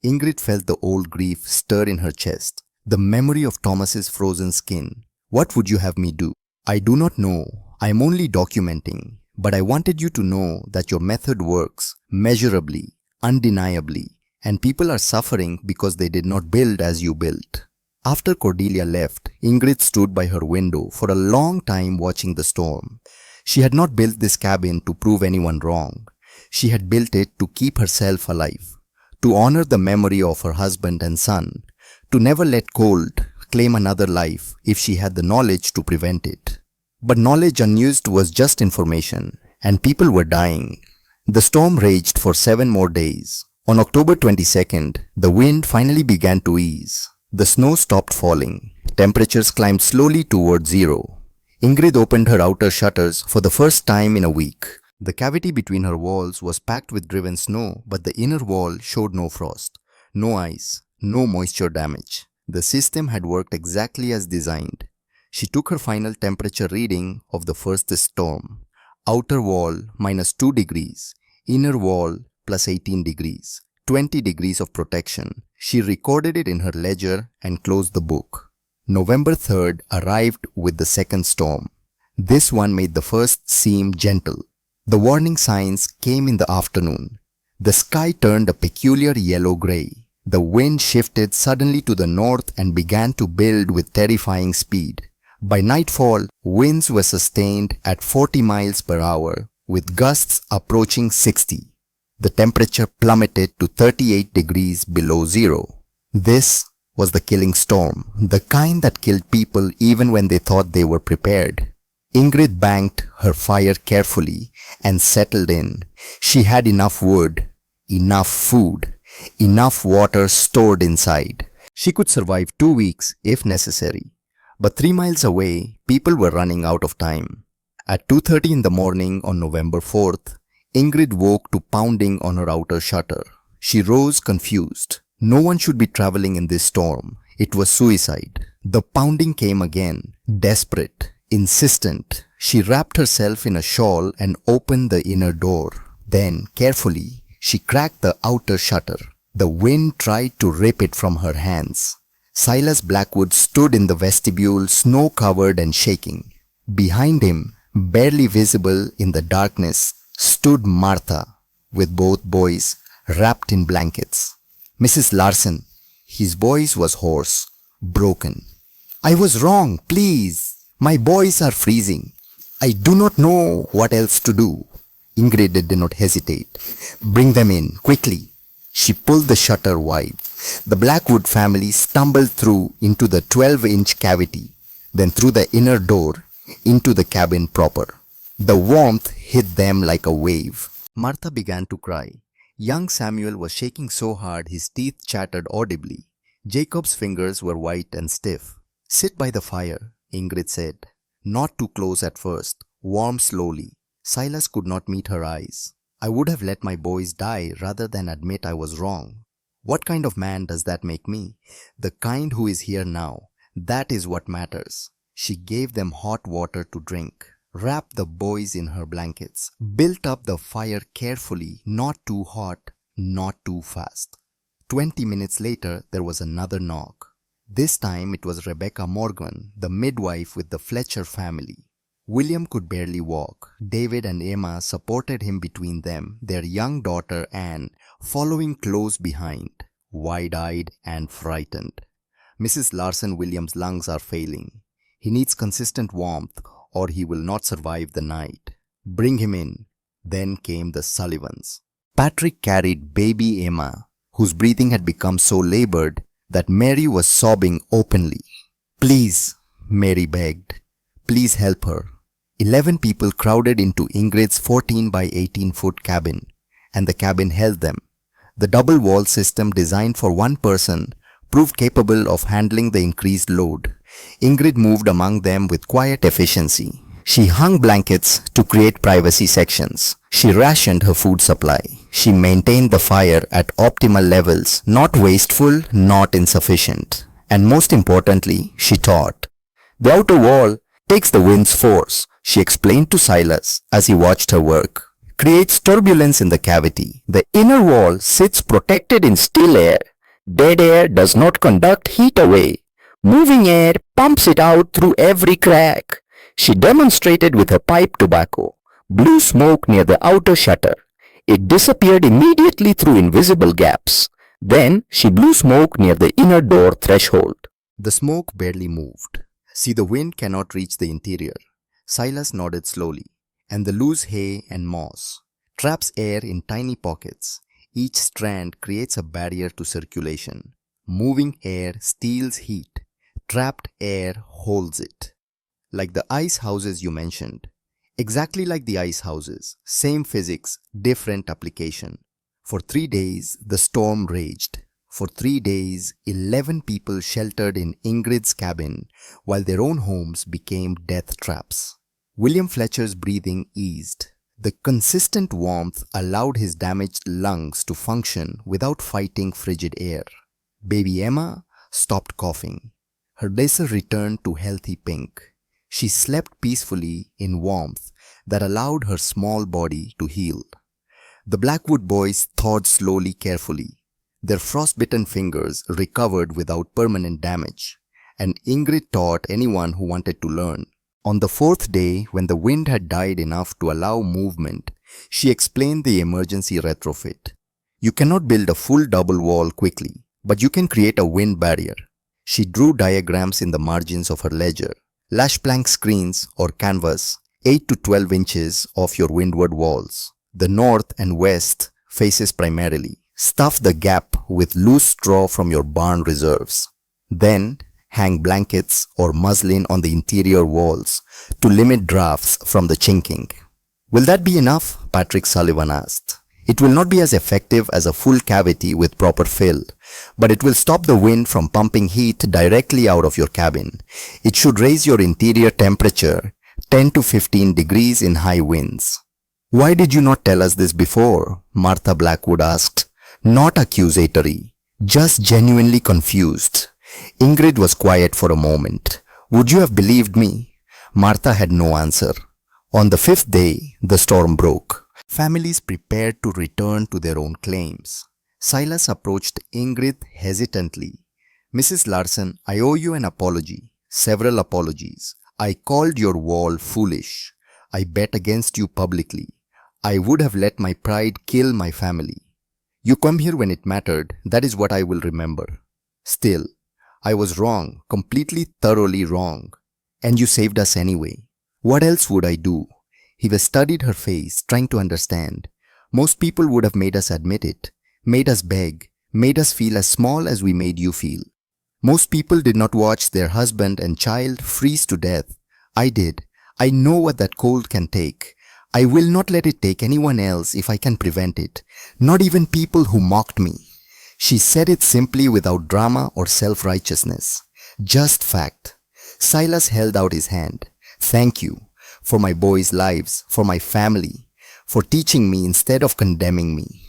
Ingrid felt the old grief stir in her chest. The memory of Thomas's frozen skin, What would you have me do? I do not know. I am only documenting. But I wanted you to know that your method works measurably, undeniably, and people are suffering because they did not build as you built. After Cordelia left, Ingrid stood by her window for a long time watching the storm. She had not built this cabin to prove anyone wrong. She had built it to keep herself alive, to honor the memory of her husband and son, to never let cold claim another life if she had the knowledge to prevent it. But knowledge unused was just information, and people were dying. The storm raged for 7 more days. On October 22nd, the wind finally began to ease. The snow stopped falling. Temperatures climbed slowly toward zero. Ingrid opened her outer shutters for the first time in a week. The cavity between her walls was packed with driven snow, but the inner wall showed no frost, no ice, no moisture damage. The system had worked exactly as designed. She took her final temperature reading of the first storm. Outer wall -2 degrees, inner wall +18 degrees, 20 degrees of protection. She recorded it in her ledger and closed the book. November 3rd arrived with the second storm. This one made the first seem gentle. The warning signs came in the afternoon. The sky turned a peculiar yellow-gray. The wind shifted suddenly to the north and began to build with terrifying speed. By nightfall, winds were sustained at 40 miles per hour, with gusts approaching 60. The temperature plummeted to 38 degrees below zero. This was the killing storm, the kind that killed people even when they thought they were prepared. Ingrid banked her fire carefully and settled in. She had enough wood, enough food, enough water stored inside. She could survive 2 weeks if necessary. But 3 miles away, people were running out of time. At 2:30 in the morning on November 4th, Ingrid woke to pounding on her outer shutter. She rose confused. No one should be traveling in this storm. It was suicide. The pounding came again, desperate, insistent. She wrapped herself in a shawl and opened the inner door. Then, carefully, she cracked the outer shutter. The wind tried to rip it from her hands. Silas Blackwood stood in the vestibule, snow-covered and shaking. Behind him, barely visible in the darkness, stood Martha, with both boys wrapped in blankets. Mrs. Larson, his voice was hoarse, broken. "I was wrong, please. My boys are freezing. I do not know what else to do." Ingrid did not hesitate. "Bring them in, quickly." She pulled the shutter wide. The Blackwood family stumbled through into the 12-inch cavity, then through the inner door into the cabin proper. The warmth hit them like a wave. Martha began to cry. Young Samuel was shaking so hard his teeth chattered audibly. Jacob's fingers were white and stiff. "Sit by the fire," Ingrid said. "Not too close at first. Warm slowly." Silas could not meet her eyes. "I would have let my boys die rather than admit I was wrong. What kind of man does that make me? The kind who is here now. That is what matters." She gave them hot water to drink, wrapped the boys in her blankets, built up the fire carefully, not too hot, not too fast. 20 minutes later, there was another knock. This time it was Rebecca Morgan, the midwife with the Fletcher family. William could barely walk. David and Emma supported him between them, their young daughter Anne following close behind, wide-eyed and frightened. "Mrs. Larson Williams' lungs are failing. He needs consistent warmth or he will not survive the night. Bring him in." Then came the Sullivans. Patrick carried baby Emma, whose breathing had become so labored that Mary was sobbing openly. "Please," Mary begged, "please help her." 11 people crowded into Ingrid's 14 by 18-foot cabin, and the cabin held them. The double wall system designed for one person proved capable of handling the increased load. Ingrid moved among them with quiet efficiency. She hung blankets to create privacy sections. She rationed her food supply. She maintained the fire at optimal levels, not wasteful, not insufficient. And most importantly, she taught. "The outer wall takes the wind's force," she explained to Silas as he watched her work. "Creates turbulence in the cavity. The inner wall sits protected in still air. Dead air does not conduct heat away. Moving air pumps it out through every crack. She demonstrated with her pipe tobacco, blew smoke near the outer shutter. It disappeared immediately through invisible gaps. Then she blew smoke near the inner door threshold. The smoke barely moved. See, the wind cannot reach the interior. Silas nodded slowly, and the loose hay and moss traps air in tiny pockets. Each strand creates a barrier to circulation. Moving air steals heat. Trapped air holds it. Like the ice houses you mentioned. Exactly like the ice houses. Same physics, different application. For 3 days, the storm raged. For 3 days, 11 people sheltered in Ingrid's cabin while their own homes became death traps. William Fletcher's breathing eased. The consistent warmth allowed his damaged lungs to function without fighting frigid air. Baby Emma stopped coughing. Her laser returned to healthy pink. She slept peacefully in warmth that allowed her small body to heal. The Blackwood boys thawed slowly, carefully. Their frostbitten fingers recovered without permanent damage, and Ingrid taught anyone who wanted to learn. On the 4th day, when the wind had died enough to allow movement, she explained the emergency retrofit. You cannot build a full double wall quickly, but you can create a wind barrier. She drew diagrams in the margins of her ledger. Lash plank screens or canvas 8 to 12 inches off your windward walls. The north and west faces primarily. Stuff the gap with loose straw from your barn reserves. Then hang blankets or muslin on the interior walls to limit drafts from the chinking. Will that be enough? Patrick Sullivan asked. It will not be as effective as a full cavity with proper fill, but it will stop the wind from pumping heat directly out of your cabin. It should raise your interior temperature 10 to 15 degrees in high winds. Why did you not tell us this before? Martha Blackwood asked, not accusatory, just genuinely confused. Ingrid was quiet for a moment. Would you have believed me? Martha had no answer. On the 5th day, the storm broke. Families prepared to return to their own claims. Silas approached Ingrid hesitantly. Mrs. Larson, I owe you an apology. Several apologies. I called your wall foolish. I bet against you publicly. I would have let my pride kill my family. You come here when it mattered. That is what I will remember. Still, I was wrong, completely thoroughly wrong. And you saved us anyway. What else would I do? He studied her face, trying to understand. Most people would have made us admit it, made us beg, made us feel as small as we made you feel. Most people did not watch their husband and child freeze to death. I did. I know what that cold can take. I will not let it take anyone else if I can prevent it, not even people who mocked me. She said it simply without drama or self-righteousness. Just fact. Silas held out his hand. Thank you. For my boys' lives, for my family, for teaching me instead of condemning me.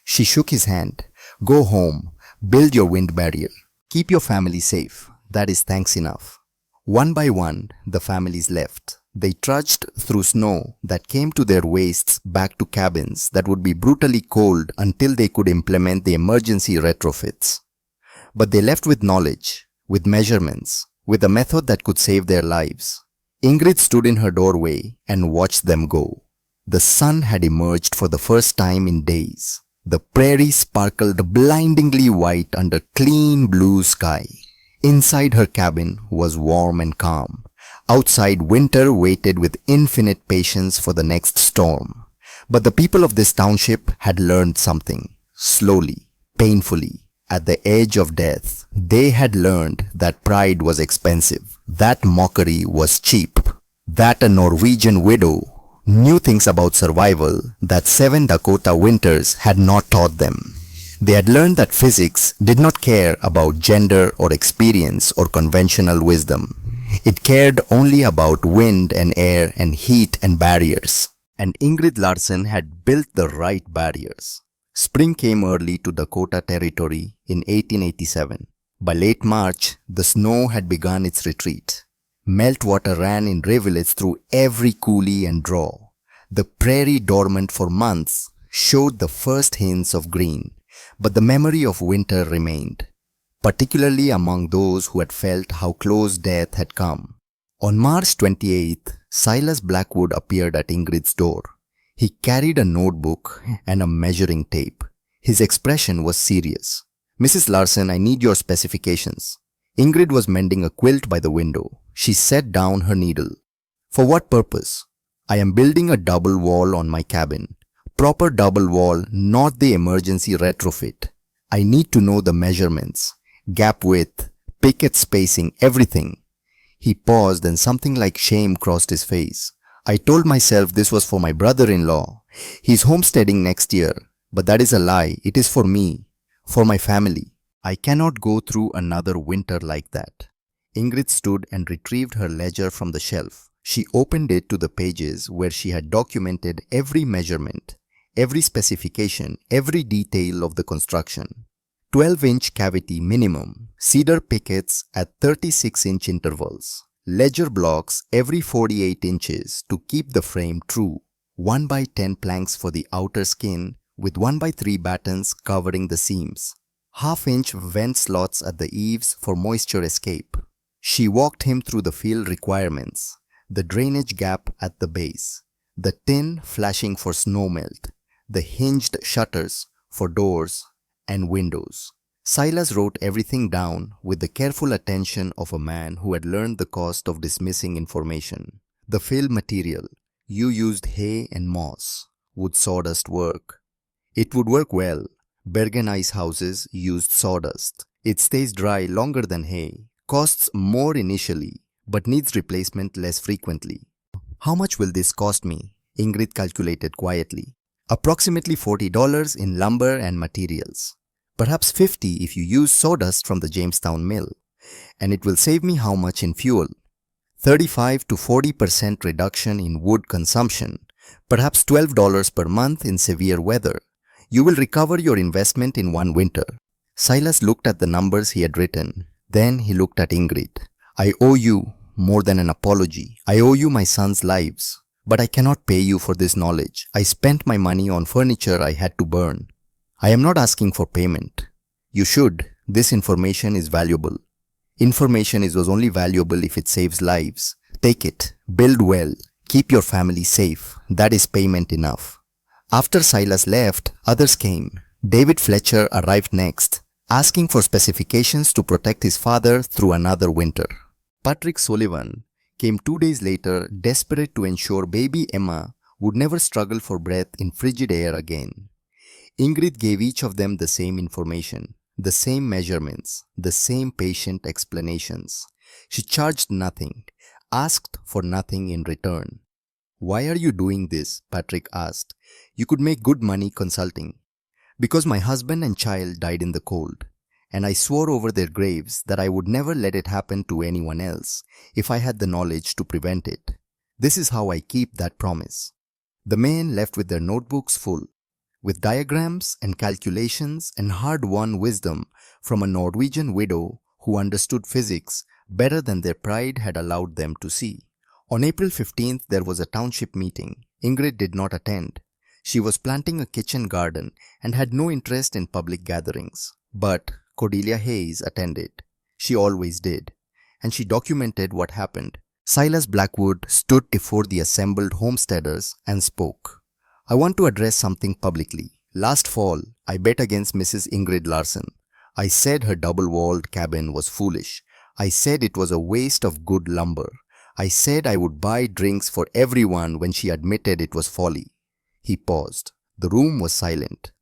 She shook his hand. Go home, build your wind barrier, keep your family safe. That is thanks enough. One by one, the families left. They trudged through snow that came to their waists back to cabins that would be brutally cold until they could implement the emergency retrofits. But they left with knowledge, with measurements, with a method that could save their lives. Ingrid stood in her doorway and watched them go. The sun had emerged for the first time in days. The prairie sparkled blindingly white under clean blue sky. Inside her cabin was warm and calm. Outside, winter waited with infinite patience for the next storm. But the people of this township had learned something. Slowly, painfully, at the edge of death, they had learned that pride was expensive, that mockery was cheap, that a Norwegian widow knew things about survival that 7 Dakota winters had not taught them. They had learned that physics did not care about gender or experience or conventional wisdom. It cared only about wind and air and heat and barriers. And Ingrid Larson had built the right barriers. Spring came early to Dakota Territory in 1887. By late March, the snow had begun its retreat. Meltwater ran in rivulets through every coulee and draw. The prairie, dormant for months, showed the first hints of green, but the memory of winter remained. particularly among those who had felt how close death had come. On March 28th, Silas Blackwood appeared at Ingrid's door. He carried a notebook and a measuring tape. His expression was serious. "Mrs. Larson, I need your specifications." Ingrid was mending a quilt by the window. She set down her needle. "For what purpose?" "I am building a double wall on my cabin. Proper double wall, not the emergency retrofit. I need to know the measurements, gap width, picket spacing, everything." He paused and something like shame crossed his face. "I told myself this was for my brother-in-law. He's homesteading next year. But that is a lie. It is for me, for my family. I cannot go through another winter like that." Ingrid stood and retrieved her ledger from the shelf. She opened it to the pages where she had documented every measurement, every specification, every detail of the construction. 12-inch cavity minimum, cedar pickets at 36-inch intervals, ledger blocks every 48 inches to keep the frame true, 1x10 planks for the outer skin with 1x3 battens covering the seams, half-inch vent slots at the eaves for moisture escape. She walked him through the field requirements, the drainage gap at the base, the tin flashing for snow melt, the hinged shutters for doors and windows. Silas wrote everything down with the careful attention of a man who had learned the cost of dismissing information. The fill material. You used hay and moss. Would sawdust work? It would work well. Bergen ice houses used sawdust. It stays dry longer than hay. Costs more initially, but needs replacement less frequently. "How much will this cost me?" Ingrid calculated quietly. "Approximately $40 in lumber and materials. Perhaps $50 if you use sawdust from the Jamestown mill. And it will save me how much in fuel? 35 to 40% reduction in wood consumption. Perhaps $12 per month in severe weather. You will recover your investment in one winter." Silas looked at the numbers he had written. Then he looked at Ingrid. "I owe you more than an apology. I owe you my son's lives. But I cannot pay you for this knowledge. I spent my money on furniture I had to burn. I am not asking for payment. You should. This information is valuable. Information was only valuable if it saves lives. Take it. Build well. Keep your family safe. That is payment enough." After Silas left, others came. David Fletcher arrived next, asking for specifications to protect his father through another winter. Patrick Sullivan came 2 days later, desperate to ensure baby Emma would never struggle for breath in frigid air again. Ingrid gave each of them the same information, the same measurements, the same patient explanations. She charged nothing, asked for nothing in return. "Why are you doing this?" Patrick asked. "You could make good money consulting." "Because my husband and child died in the cold, and I swore over their graves that I would never let it happen to anyone else if I had the knowledge to prevent it. This is how I keep that promise." The men left with their notebooks full, with diagrams and calculations and hard-won wisdom from a Norwegian widow who understood physics better than their pride had allowed them to see. On April 15th, there was a township meeting. Ingrid did not attend. She was planting a kitchen garden and had no interest in public gatherings. But Cordelia Hayes attended. She always did. And she documented what happened. Silas Blackwood stood before the assembled homesteaders and spoke. "I want to address something publicly. Last fall, I bet against Mrs. Ingrid Larson. I said her double-walled cabin was foolish. I said it was a waste of good lumber. I said I would buy drinks for everyone when she admitted it was folly." He paused. The room was silent.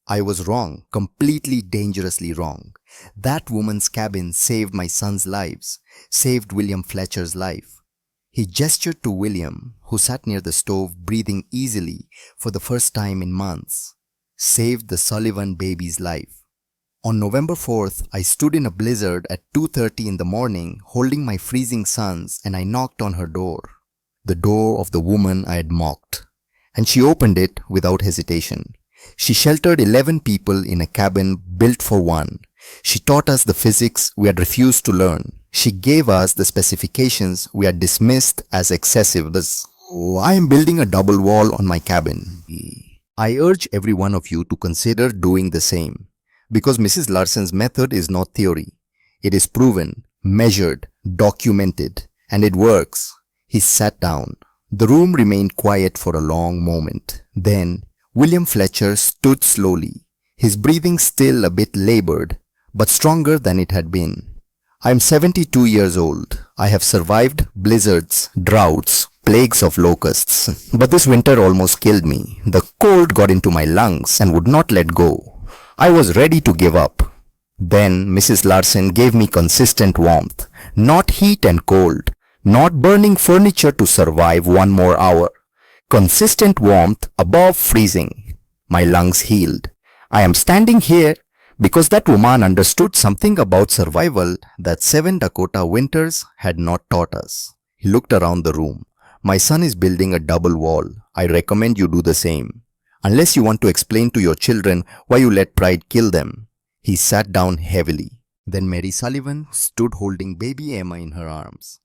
"I was wrong, completely dangerously wrong. That woman's cabin saved my son's lives, saved William Fletcher's life." He gestured to William, who sat near the stove breathing easily for the first time in months. "Saved the Sullivan baby's life. On November 4th, I stood in a blizzard at 2:30 in the morning holding my freezing sons, and I knocked on her door. The door of the woman I had mocked. And she opened it without hesitation. She sheltered 11 people in a cabin built for one. She taught us the physics we had refused to learn. She gave us the specifications we had dismissed as excessive. I am building a double wall on my cabin. I urge every one of you to consider doing the same. Because Mrs. Larson's method is not theory. It is proven, measured, documented, and it works. He sat down. The room remained quiet for a long moment. Then, William Fletcher stood slowly, his breathing still a bit labored, but stronger than it had been. I am 72 years old. I have survived blizzards, droughts, plagues of locusts. But this winter almost killed me. The cold got into my lungs and would not let go. I was ready to give up. Then Mrs. Larson gave me consistent warmth, not heat and cold, not burning furniture to survive one more hour. Consistent warmth above freezing. My lungs healed. I am standing here because that woman understood something about survival that 7 Dakota winters had not taught us. He looked around the room. My son is building a double wall. I recommend you do the same. Unless you want to explain to your children why you let pride kill them. He sat down heavily. Then Mary Sullivan stood holding baby Emma in her arms.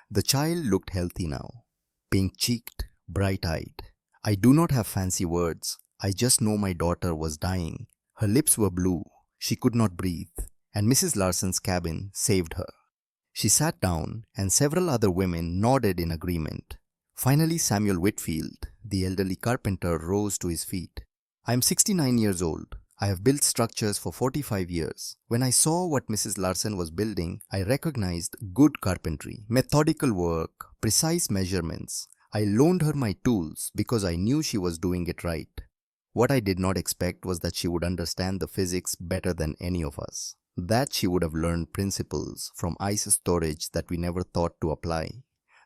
The child looked healthy now, pink-cheeked, bright-eyed. I do not have fancy words. I just know my daughter was dying. Her lips were blue. She could not breathe, and Mrs. Larson's cabin saved her. She sat down, and several other women nodded in agreement. Finally, Samuel Whitfield, the elderly carpenter, rose to his feet. I am 69 years old. I have built structures for 45 years. When I saw what Mrs. Larson was building, I recognized good carpentry, methodical work, precise measurements. I loaned her my tools because I knew she was doing it right. What I did not expect was that she would understand the physics better than any of us. That she would have learned principles from ice storage that we never thought to apply.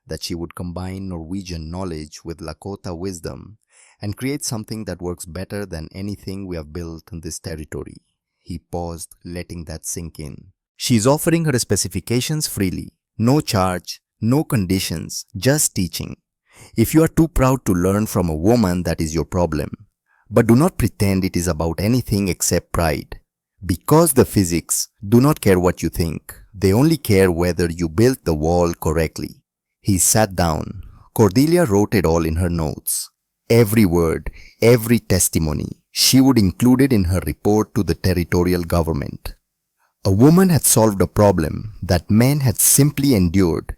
That she would combine Norwegian knowledge with Lakota wisdom and create something that works better than anything we have built in this territory. He paused, letting that sink in. She is offering her specifications freely. No charge, no conditions, just teaching. If you are too proud to learn from a woman, that is your problem. But do not pretend it is about anything except pride. Because the physics do not care what you think. They only care whether you built the wall correctly. He sat down. Cordelia wrote it all in her notes. Every word, every testimony, she would include it in her report to the territorial government. A woman had solved a problem that men had simply endured,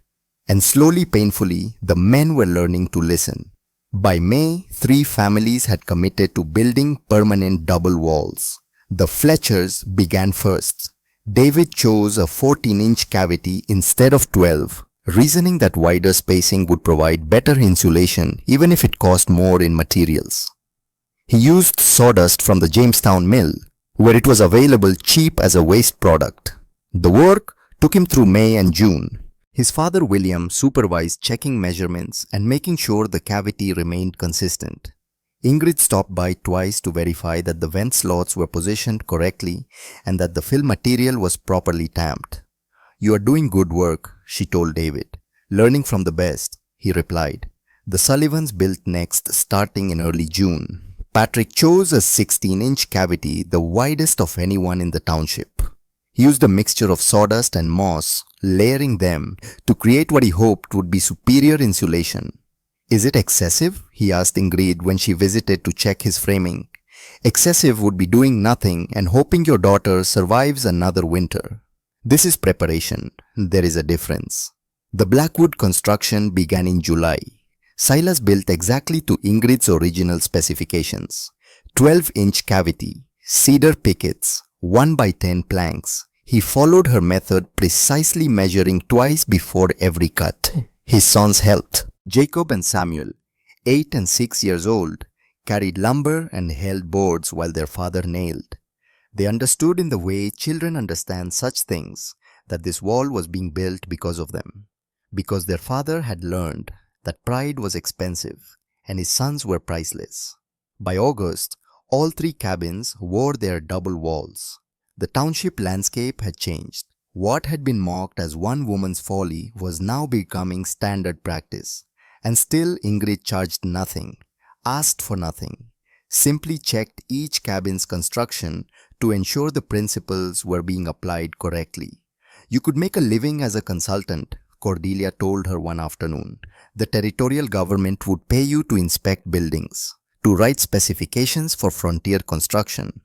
and slowly, painfully, the men were learning to listen. By May, 3 families had committed to building permanent double walls. The Fletchers began first. David chose a 14-inch cavity instead of 12, reasoning that wider spacing would provide better insulation even if it cost more in materials. He used sawdust from the Jamestown mill, where it was available cheap as a waste product. The work took him through May and June. His father William supervised checking measurements and making sure the cavity remained consistent. Ingrid stopped by twice to verify that the vent slots were positioned correctly and that the fill material was properly tamped. "You are doing good work," she told David. "Learning from the best," he replied. The Sullivans built next, starting in early June. Patrick chose a 16-inch cavity, the widest of anyone in the township. He used a mixture of sawdust and moss, layering them to create what he hoped would be superior insulation. "Is it excessive?" he asked Ingrid when she visited to check his framing. "Excessive would be doing nothing and hoping your daughter survives another winter. This is preparation. There is a difference." The Blackwood construction began in July. Silas built exactly to Ingrid's original specifications. 12-inch cavity, cedar pickets, 1x10 planks. He followed her method, precisely measuring twice before every cut. His sons helped. Jacob and Samuel, 8 and 6 years old, carried lumber and held boards while their father nailed. They understood in the way children understand such things that this wall was being built because of them. Because their father had learned that pride was expensive and his sons were priceless. By August, all 3 cabins wore their double walls. The township landscape had changed. What had been mocked as one woman's folly was now becoming standard practice. And still Ingrid charged nothing, asked for nothing, simply checked each cabin's construction to ensure the principles were being applied correctly. "You could make a living as a consultant," Cordelia told her one afternoon. "The territorial government would pay you to inspect buildings, to write specifications for frontier construction."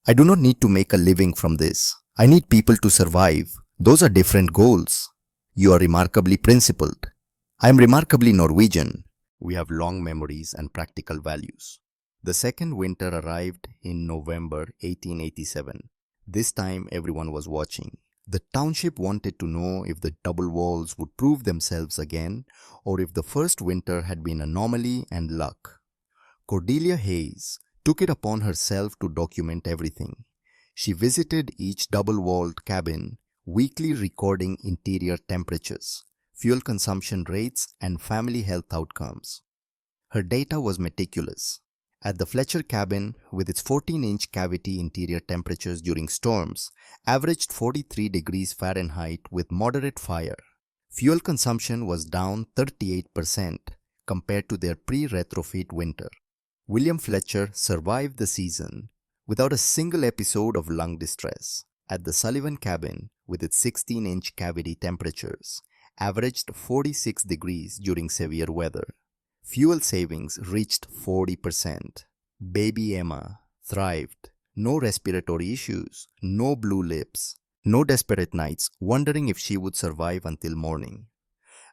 I do not need to make a living from this. I need people to survive. Those are different goals. You are remarkably principled. I am remarkably Norwegian. We have long memories and practical values. The second winter arrived in November 1887. This time everyone was watching. The township wanted to know if the double walls would prove themselves again or if the first winter had been anomaly and luck. Cordelia Hayes took it upon herself to document everything. She visited each double-walled cabin, weekly recording interior temperatures, fuel consumption rates, and family health outcomes. Her data was meticulous. At the Fletcher cabin, with its 14-inch cavity, interior temperatures during storms averaged 43 degrees Fahrenheit with moderate fire. Fuel consumption was down 38% compared to their pre-retrofit winter. William Fletcher survived the season without a single episode of lung distress. At the Sullivan cabin, with its 16-inch cavity temperatures, averaged 46 degrees during severe weather. Fuel savings reached 40%. Baby Emma thrived. No respiratory issues, no blue lips, no desperate nights wondering if she would survive until morning.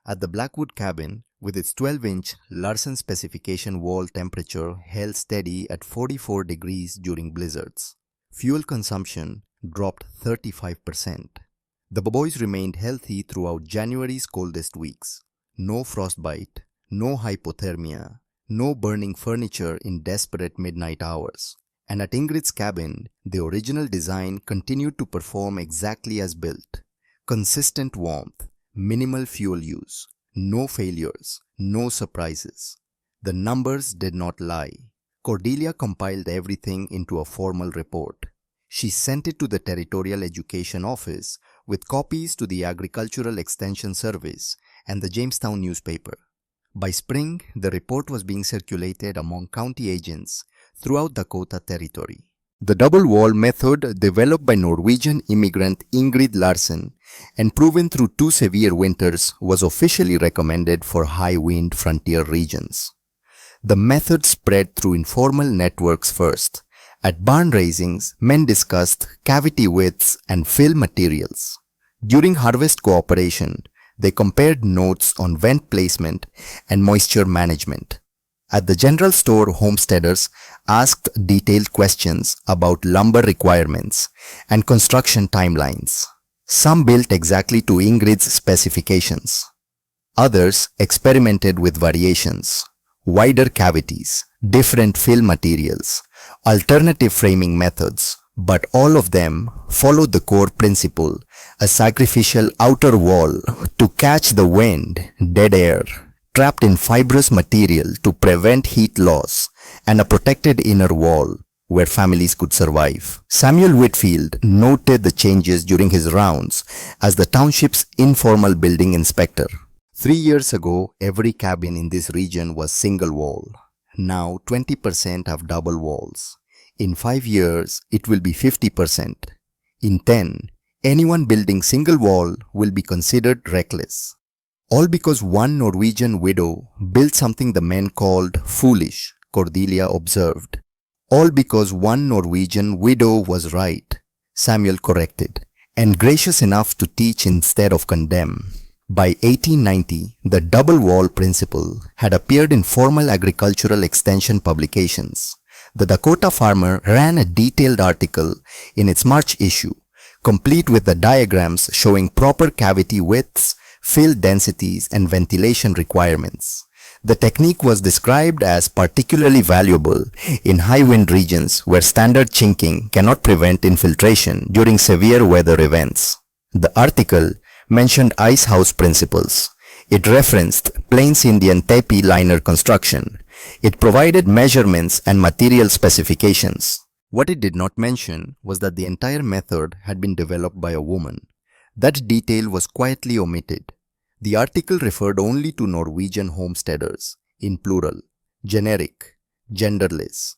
At the Blackwood cabin, with its 12-inch Larson specification wall temperature held steady at 44 degrees during blizzards. Fuel consumption dropped 35%. The boys remained healthy throughout January's coldest weeks. No frostbite, no hypothermia, no burning furniture in desperate midnight hours. And at Ingrid's cabin, the original design continued to perform exactly as built. Consistent warmth, minimal fuel use, no failures, no surprises. The numbers did not lie. Cordelia compiled everything into a formal report. She sent it to the Territorial Education Office with copies to the Agricultural Extension Service and the Jamestown newspaper. By spring, the report was being circulated among county agents throughout Dakota Territory. The double wall method, developed by Norwegian immigrant Ingrid Larsen and proven through 2 severe winters, was officially recommended for high wind frontier regions. The method spread through informal networks first. At barn raisings, men discussed cavity widths and fill materials. During harvest cooperation, they compared notes on vent placement and moisture management. At the general store, homesteaders asked detailed questions about lumber requirements and construction timelines. Some built exactly to Ingrid's specifications. Others experimented with variations, wider cavities, different fill materials, alternative framing methods, but all of them followed the core principle, a sacrificial outer wall to catch the wind, dead air, trapped in fibrous material to prevent heat loss, and a protected inner wall where families could survive. Samuel Whitfield noted the changes during his rounds as the township's informal building inspector. 3 years ago, every cabin in this region was single wall. Now 20% have double walls. In 5 years, it will be 50%. In 10, anyone building single wall will be considered reckless. All because one Norwegian widow built something the men called foolish, Cordelia observed. All because one Norwegian widow was right, Samuel corrected, and gracious enough to teach instead of condemn. By 1890, the double wall principle had appeared in formal agricultural extension publications. The Dakota Farmer ran a detailed article in its March issue, complete with the diagrams showing proper cavity widths, fill densities, and ventilation requirements. The technique was described as particularly valuable in high wind regions where standard chinking cannot prevent infiltration during severe weather events. The article mentioned ice house principles. It referenced Plains Indian teepee liner construction. It provided measurements and material specifications. What it did not mention was that the entire method had been developed by a woman. That detail was quietly omitted. The article referred only to Norwegian homesteaders, in plural, generic, genderless.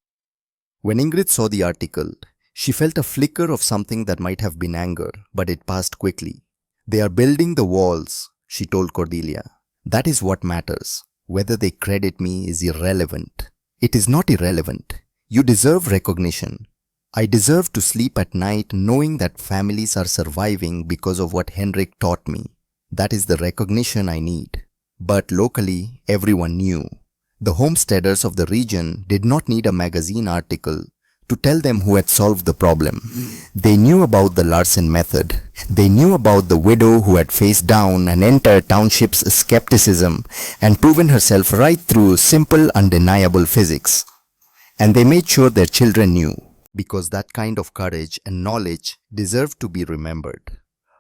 When Ingrid saw the article, she felt a flicker of something that might have been anger, but it passed quickly. They are building the walls, she told Cordelia. That is what matters. Whether they credit me is irrelevant. It is not irrelevant. You deserve recognition. I deserve to sleep at night knowing that families are surviving because of what Henrik taught me. That is the recognition I need. But locally, everyone knew. The homesteaders of the region did not need a magazine article to tell them who had solved the problem. They knew about the Larsen method. They knew about the widow who had faced down an entire township's skepticism and proven herself right through simple, undeniable physics. And they made sure their children knew, because that kind of courage and knowledge deserved to be remembered.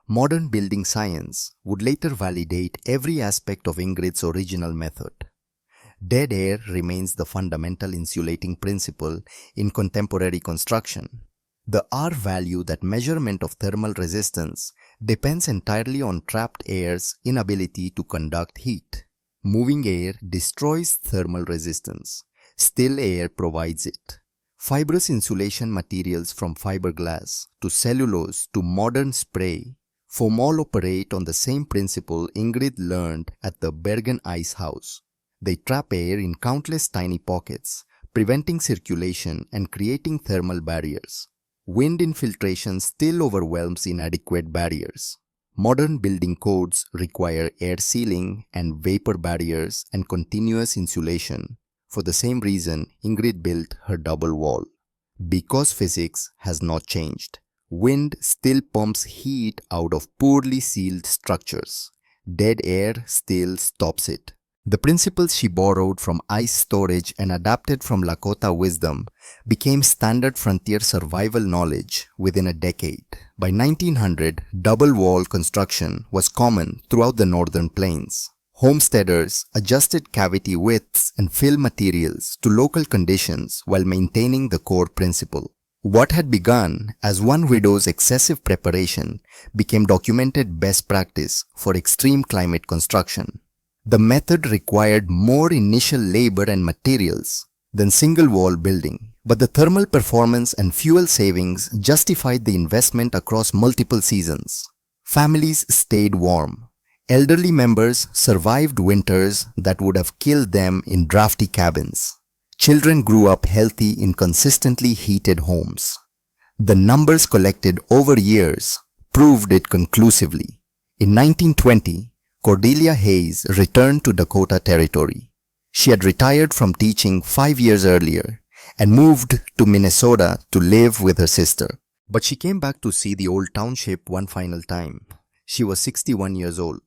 Modern building science would later validate every aspect of Ingrid's original method. Dead air remains the fundamental insulating principle in contemporary construction. The R value, that measurement of thermal resistance, depends entirely on trapped air's inability to conduct heat. Moving air destroys thermal resistance. Still air provides it. Fibrous insulation materials from fiberglass to cellulose to modern spray foam all operate on the same principle Ingrid learned at the Bergen Ice House. They trap air in countless tiny pockets, preventing circulation and creating thermal barriers. Wind infiltration still overwhelms inadequate barriers. Modern building codes require air sealing and vapor barriers and continuous insulation. For the same reason, Ingrid built her double wall. Because physics has not changed. Wind still pumps heat out of poorly sealed structures. Dead air still stops it. The principles she borrowed from ice storage and adapted from Lakota wisdom became standard frontier survival knowledge within a decade. By 1900, double wall construction was common throughout the northern plains. Homesteaders adjusted cavity widths and fill materials to local conditions while maintaining the core principle. What had begun as one widow's excessive preparation became documented best practice for extreme climate construction. The method required more initial labor and materials than single-wall building, but the thermal performance and fuel savings justified the investment across multiple seasons. Families stayed warm. Elderly members survived winters that would have killed them in drafty cabins. Children grew up healthy in consistently heated homes. The numbers collected over years proved it conclusively. In 1920, Cordelia Hayes returned to Dakota Territory. She had retired from teaching 5 years earlier and moved to Minnesota to live with her sister. But she came back to see the old township one final time. She was 61 years old.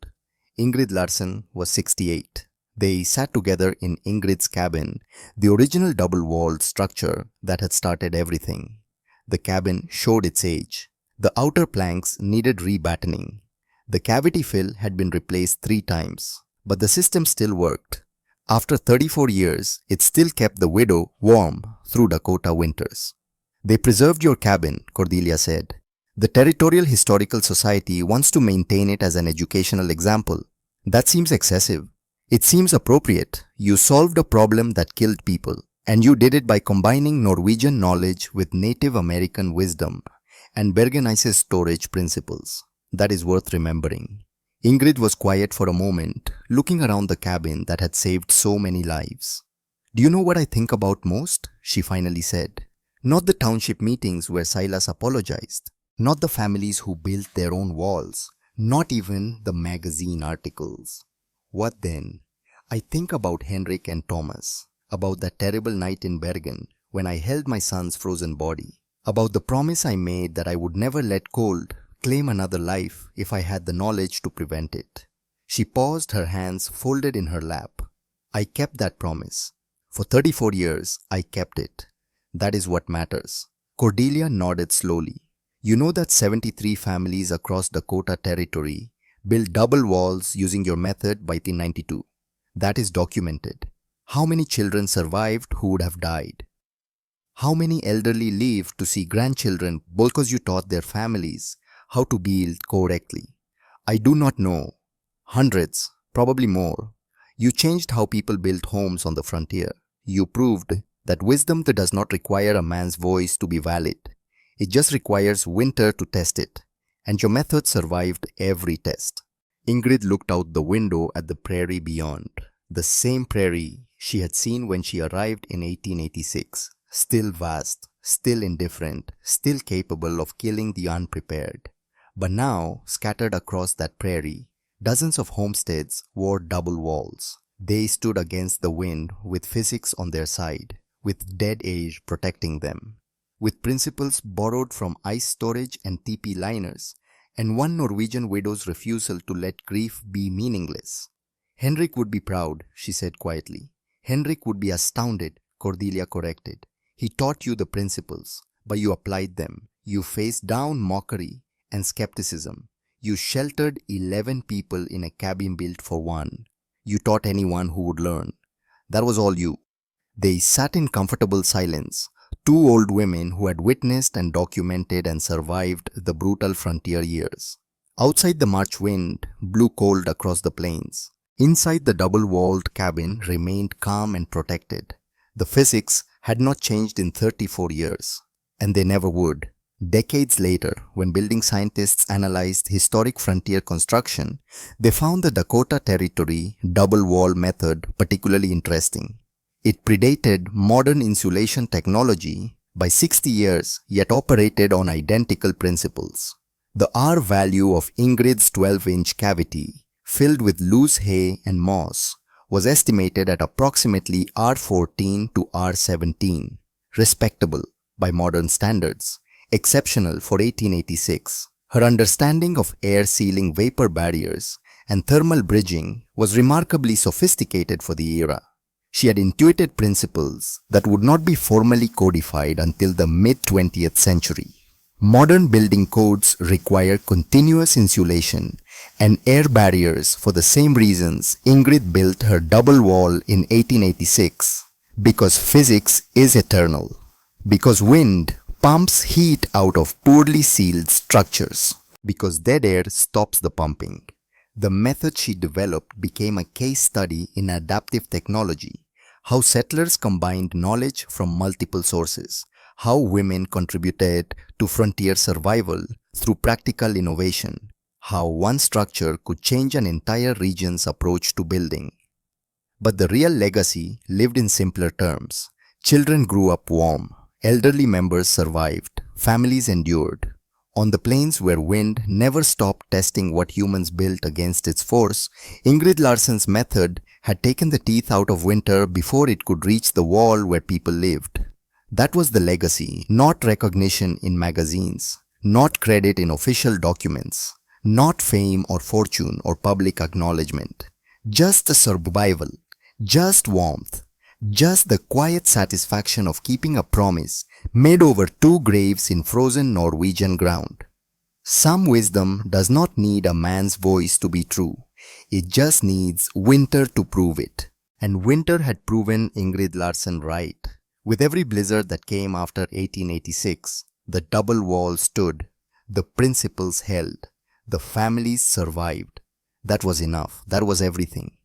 Ingrid Larsen was 68. They sat together in Ingrid's cabin, the original double-walled structure that had started everything. The cabin showed its age. The outer planks needed rebattening. The cavity fill had been replaced 3 times, but the system still worked. After 34 years, it still kept the widow warm through Dakota winters. They preserved your cabin, Cordelia said. The Territorial Historical Society wants to maintain it as an educational example. That seems excessive. It seems appropriate. You solved a problem that killed people, and you did it by combining Norwegian knowledge with Native American wisdom and Bergen Ice's storage principles. That is worth remembering. Ingrid was quiet for a moment, looking around the cabin that had saved so many lives. Do you know what I think about most? She finally said. Not the township meetings where Silas apologized. Not the families who built their own walls. Not even the magazine articles. What then? I think about Henrik and Thomas. About that terrible night in Bergen when I held my son's frozen body. About the promise I made that I would never let cold claim another life if I had the knowledge to prevent it. She paused, her hands folded in her lap. I kept that promise. For 34 years, I kept it. That is what matters. Cordelia nodded slowly. You know that 73 families across Dakota Territory built double walls using your method by 1892. That is documented. How many children survived who would have died? How many elderly lived to see grandchildren because you taught their families how to build correctly? I do not know. Hundreds, probably more. You changed how people built homes on the frontier. You proved that wisdom that does not require a man's voice to be valid. It just requires winter to test it. And your method survived every test. Ingrid looked out the window at the prairie beyond. The same prairie she had seen when she arrived in 1886. Still vast, still indifferent, still capable of killing the unprepared. But now, scattered across that prairie, dozens of homesteads wore double walls. They stood against the wind with physics on their side, with dead age protecting them, with principles borrowed from ice storage and teepee liners, and one Norwegian widow's refusal to let grief be meaningless. Henrik would be proud, she said quietly. Henrik would be astounded, Cordelia corrected. He taught you the principles, but you applied them. You faced down mockery and skepticism. You sheltered 11 people in a cabin built for one. You taught anyone who would learn. That was all you. They sat in comfortable silence, two old women who had witnessed and documented and survived the brutal frontier years. Outside, the March wind blew cold across the plains. Inside, the double-walled cabin remained calm and protected. The physics had not changed in 34 years, and they never would. Decades later, when building scientists analyzed historic frontier construction, they found the Dakota Territory double-wall method particularly interesting. It predated modern insulation technology by 60 years, yet operated on identical principles. The R value of Ingrid's 12-inch cavity, filled with loose hay and moss, was estimated at approximately R14 to R17, respectable by modern standards, exceptional for 1886. Her understanding of air-sealing vapor barriers and thermal bridging was remarkably sophisticated for the era. She had intuited principles that would not be formally codified until the mid-20th century. Modern building codes require continuous insulation and air barriers for the same reasons Ingrid built her double wall in 1886. Because physics is eternal. Because wind pumps heat out of poorly sealed structures. Because dead air stops the pumping. The method she developed became a case study in adaptive technology, how settlers combined knowledge from multiple sources, how women contributed to frontier survival through practical innovation, how one structure could change an entire region's approach to building. But the real legacy lived in simpler terms. Children grew up warm, elderly members survived, families endured. On the plains where wind never stopped testing what humans built against its force, Ingrid Larsson's method had taken the teeth out of winter before it could reach the wall where people lived. That was the legacy, not recognition in magazines, not credit in official documents, not fame or fortune or public acknowledgement. Just the survival, just warmth, just the quiet satisfaction of keeping a promise made over 2 graves in frozen Norwegian ground. Some wisdom does not need a man's voice to be true. It just needs winter to prove it. And winter had proven Ingrid Larsson right. With every blizzard that came after 1886, the double wall stood, the principles held, the families survived. That was enough. That was everything.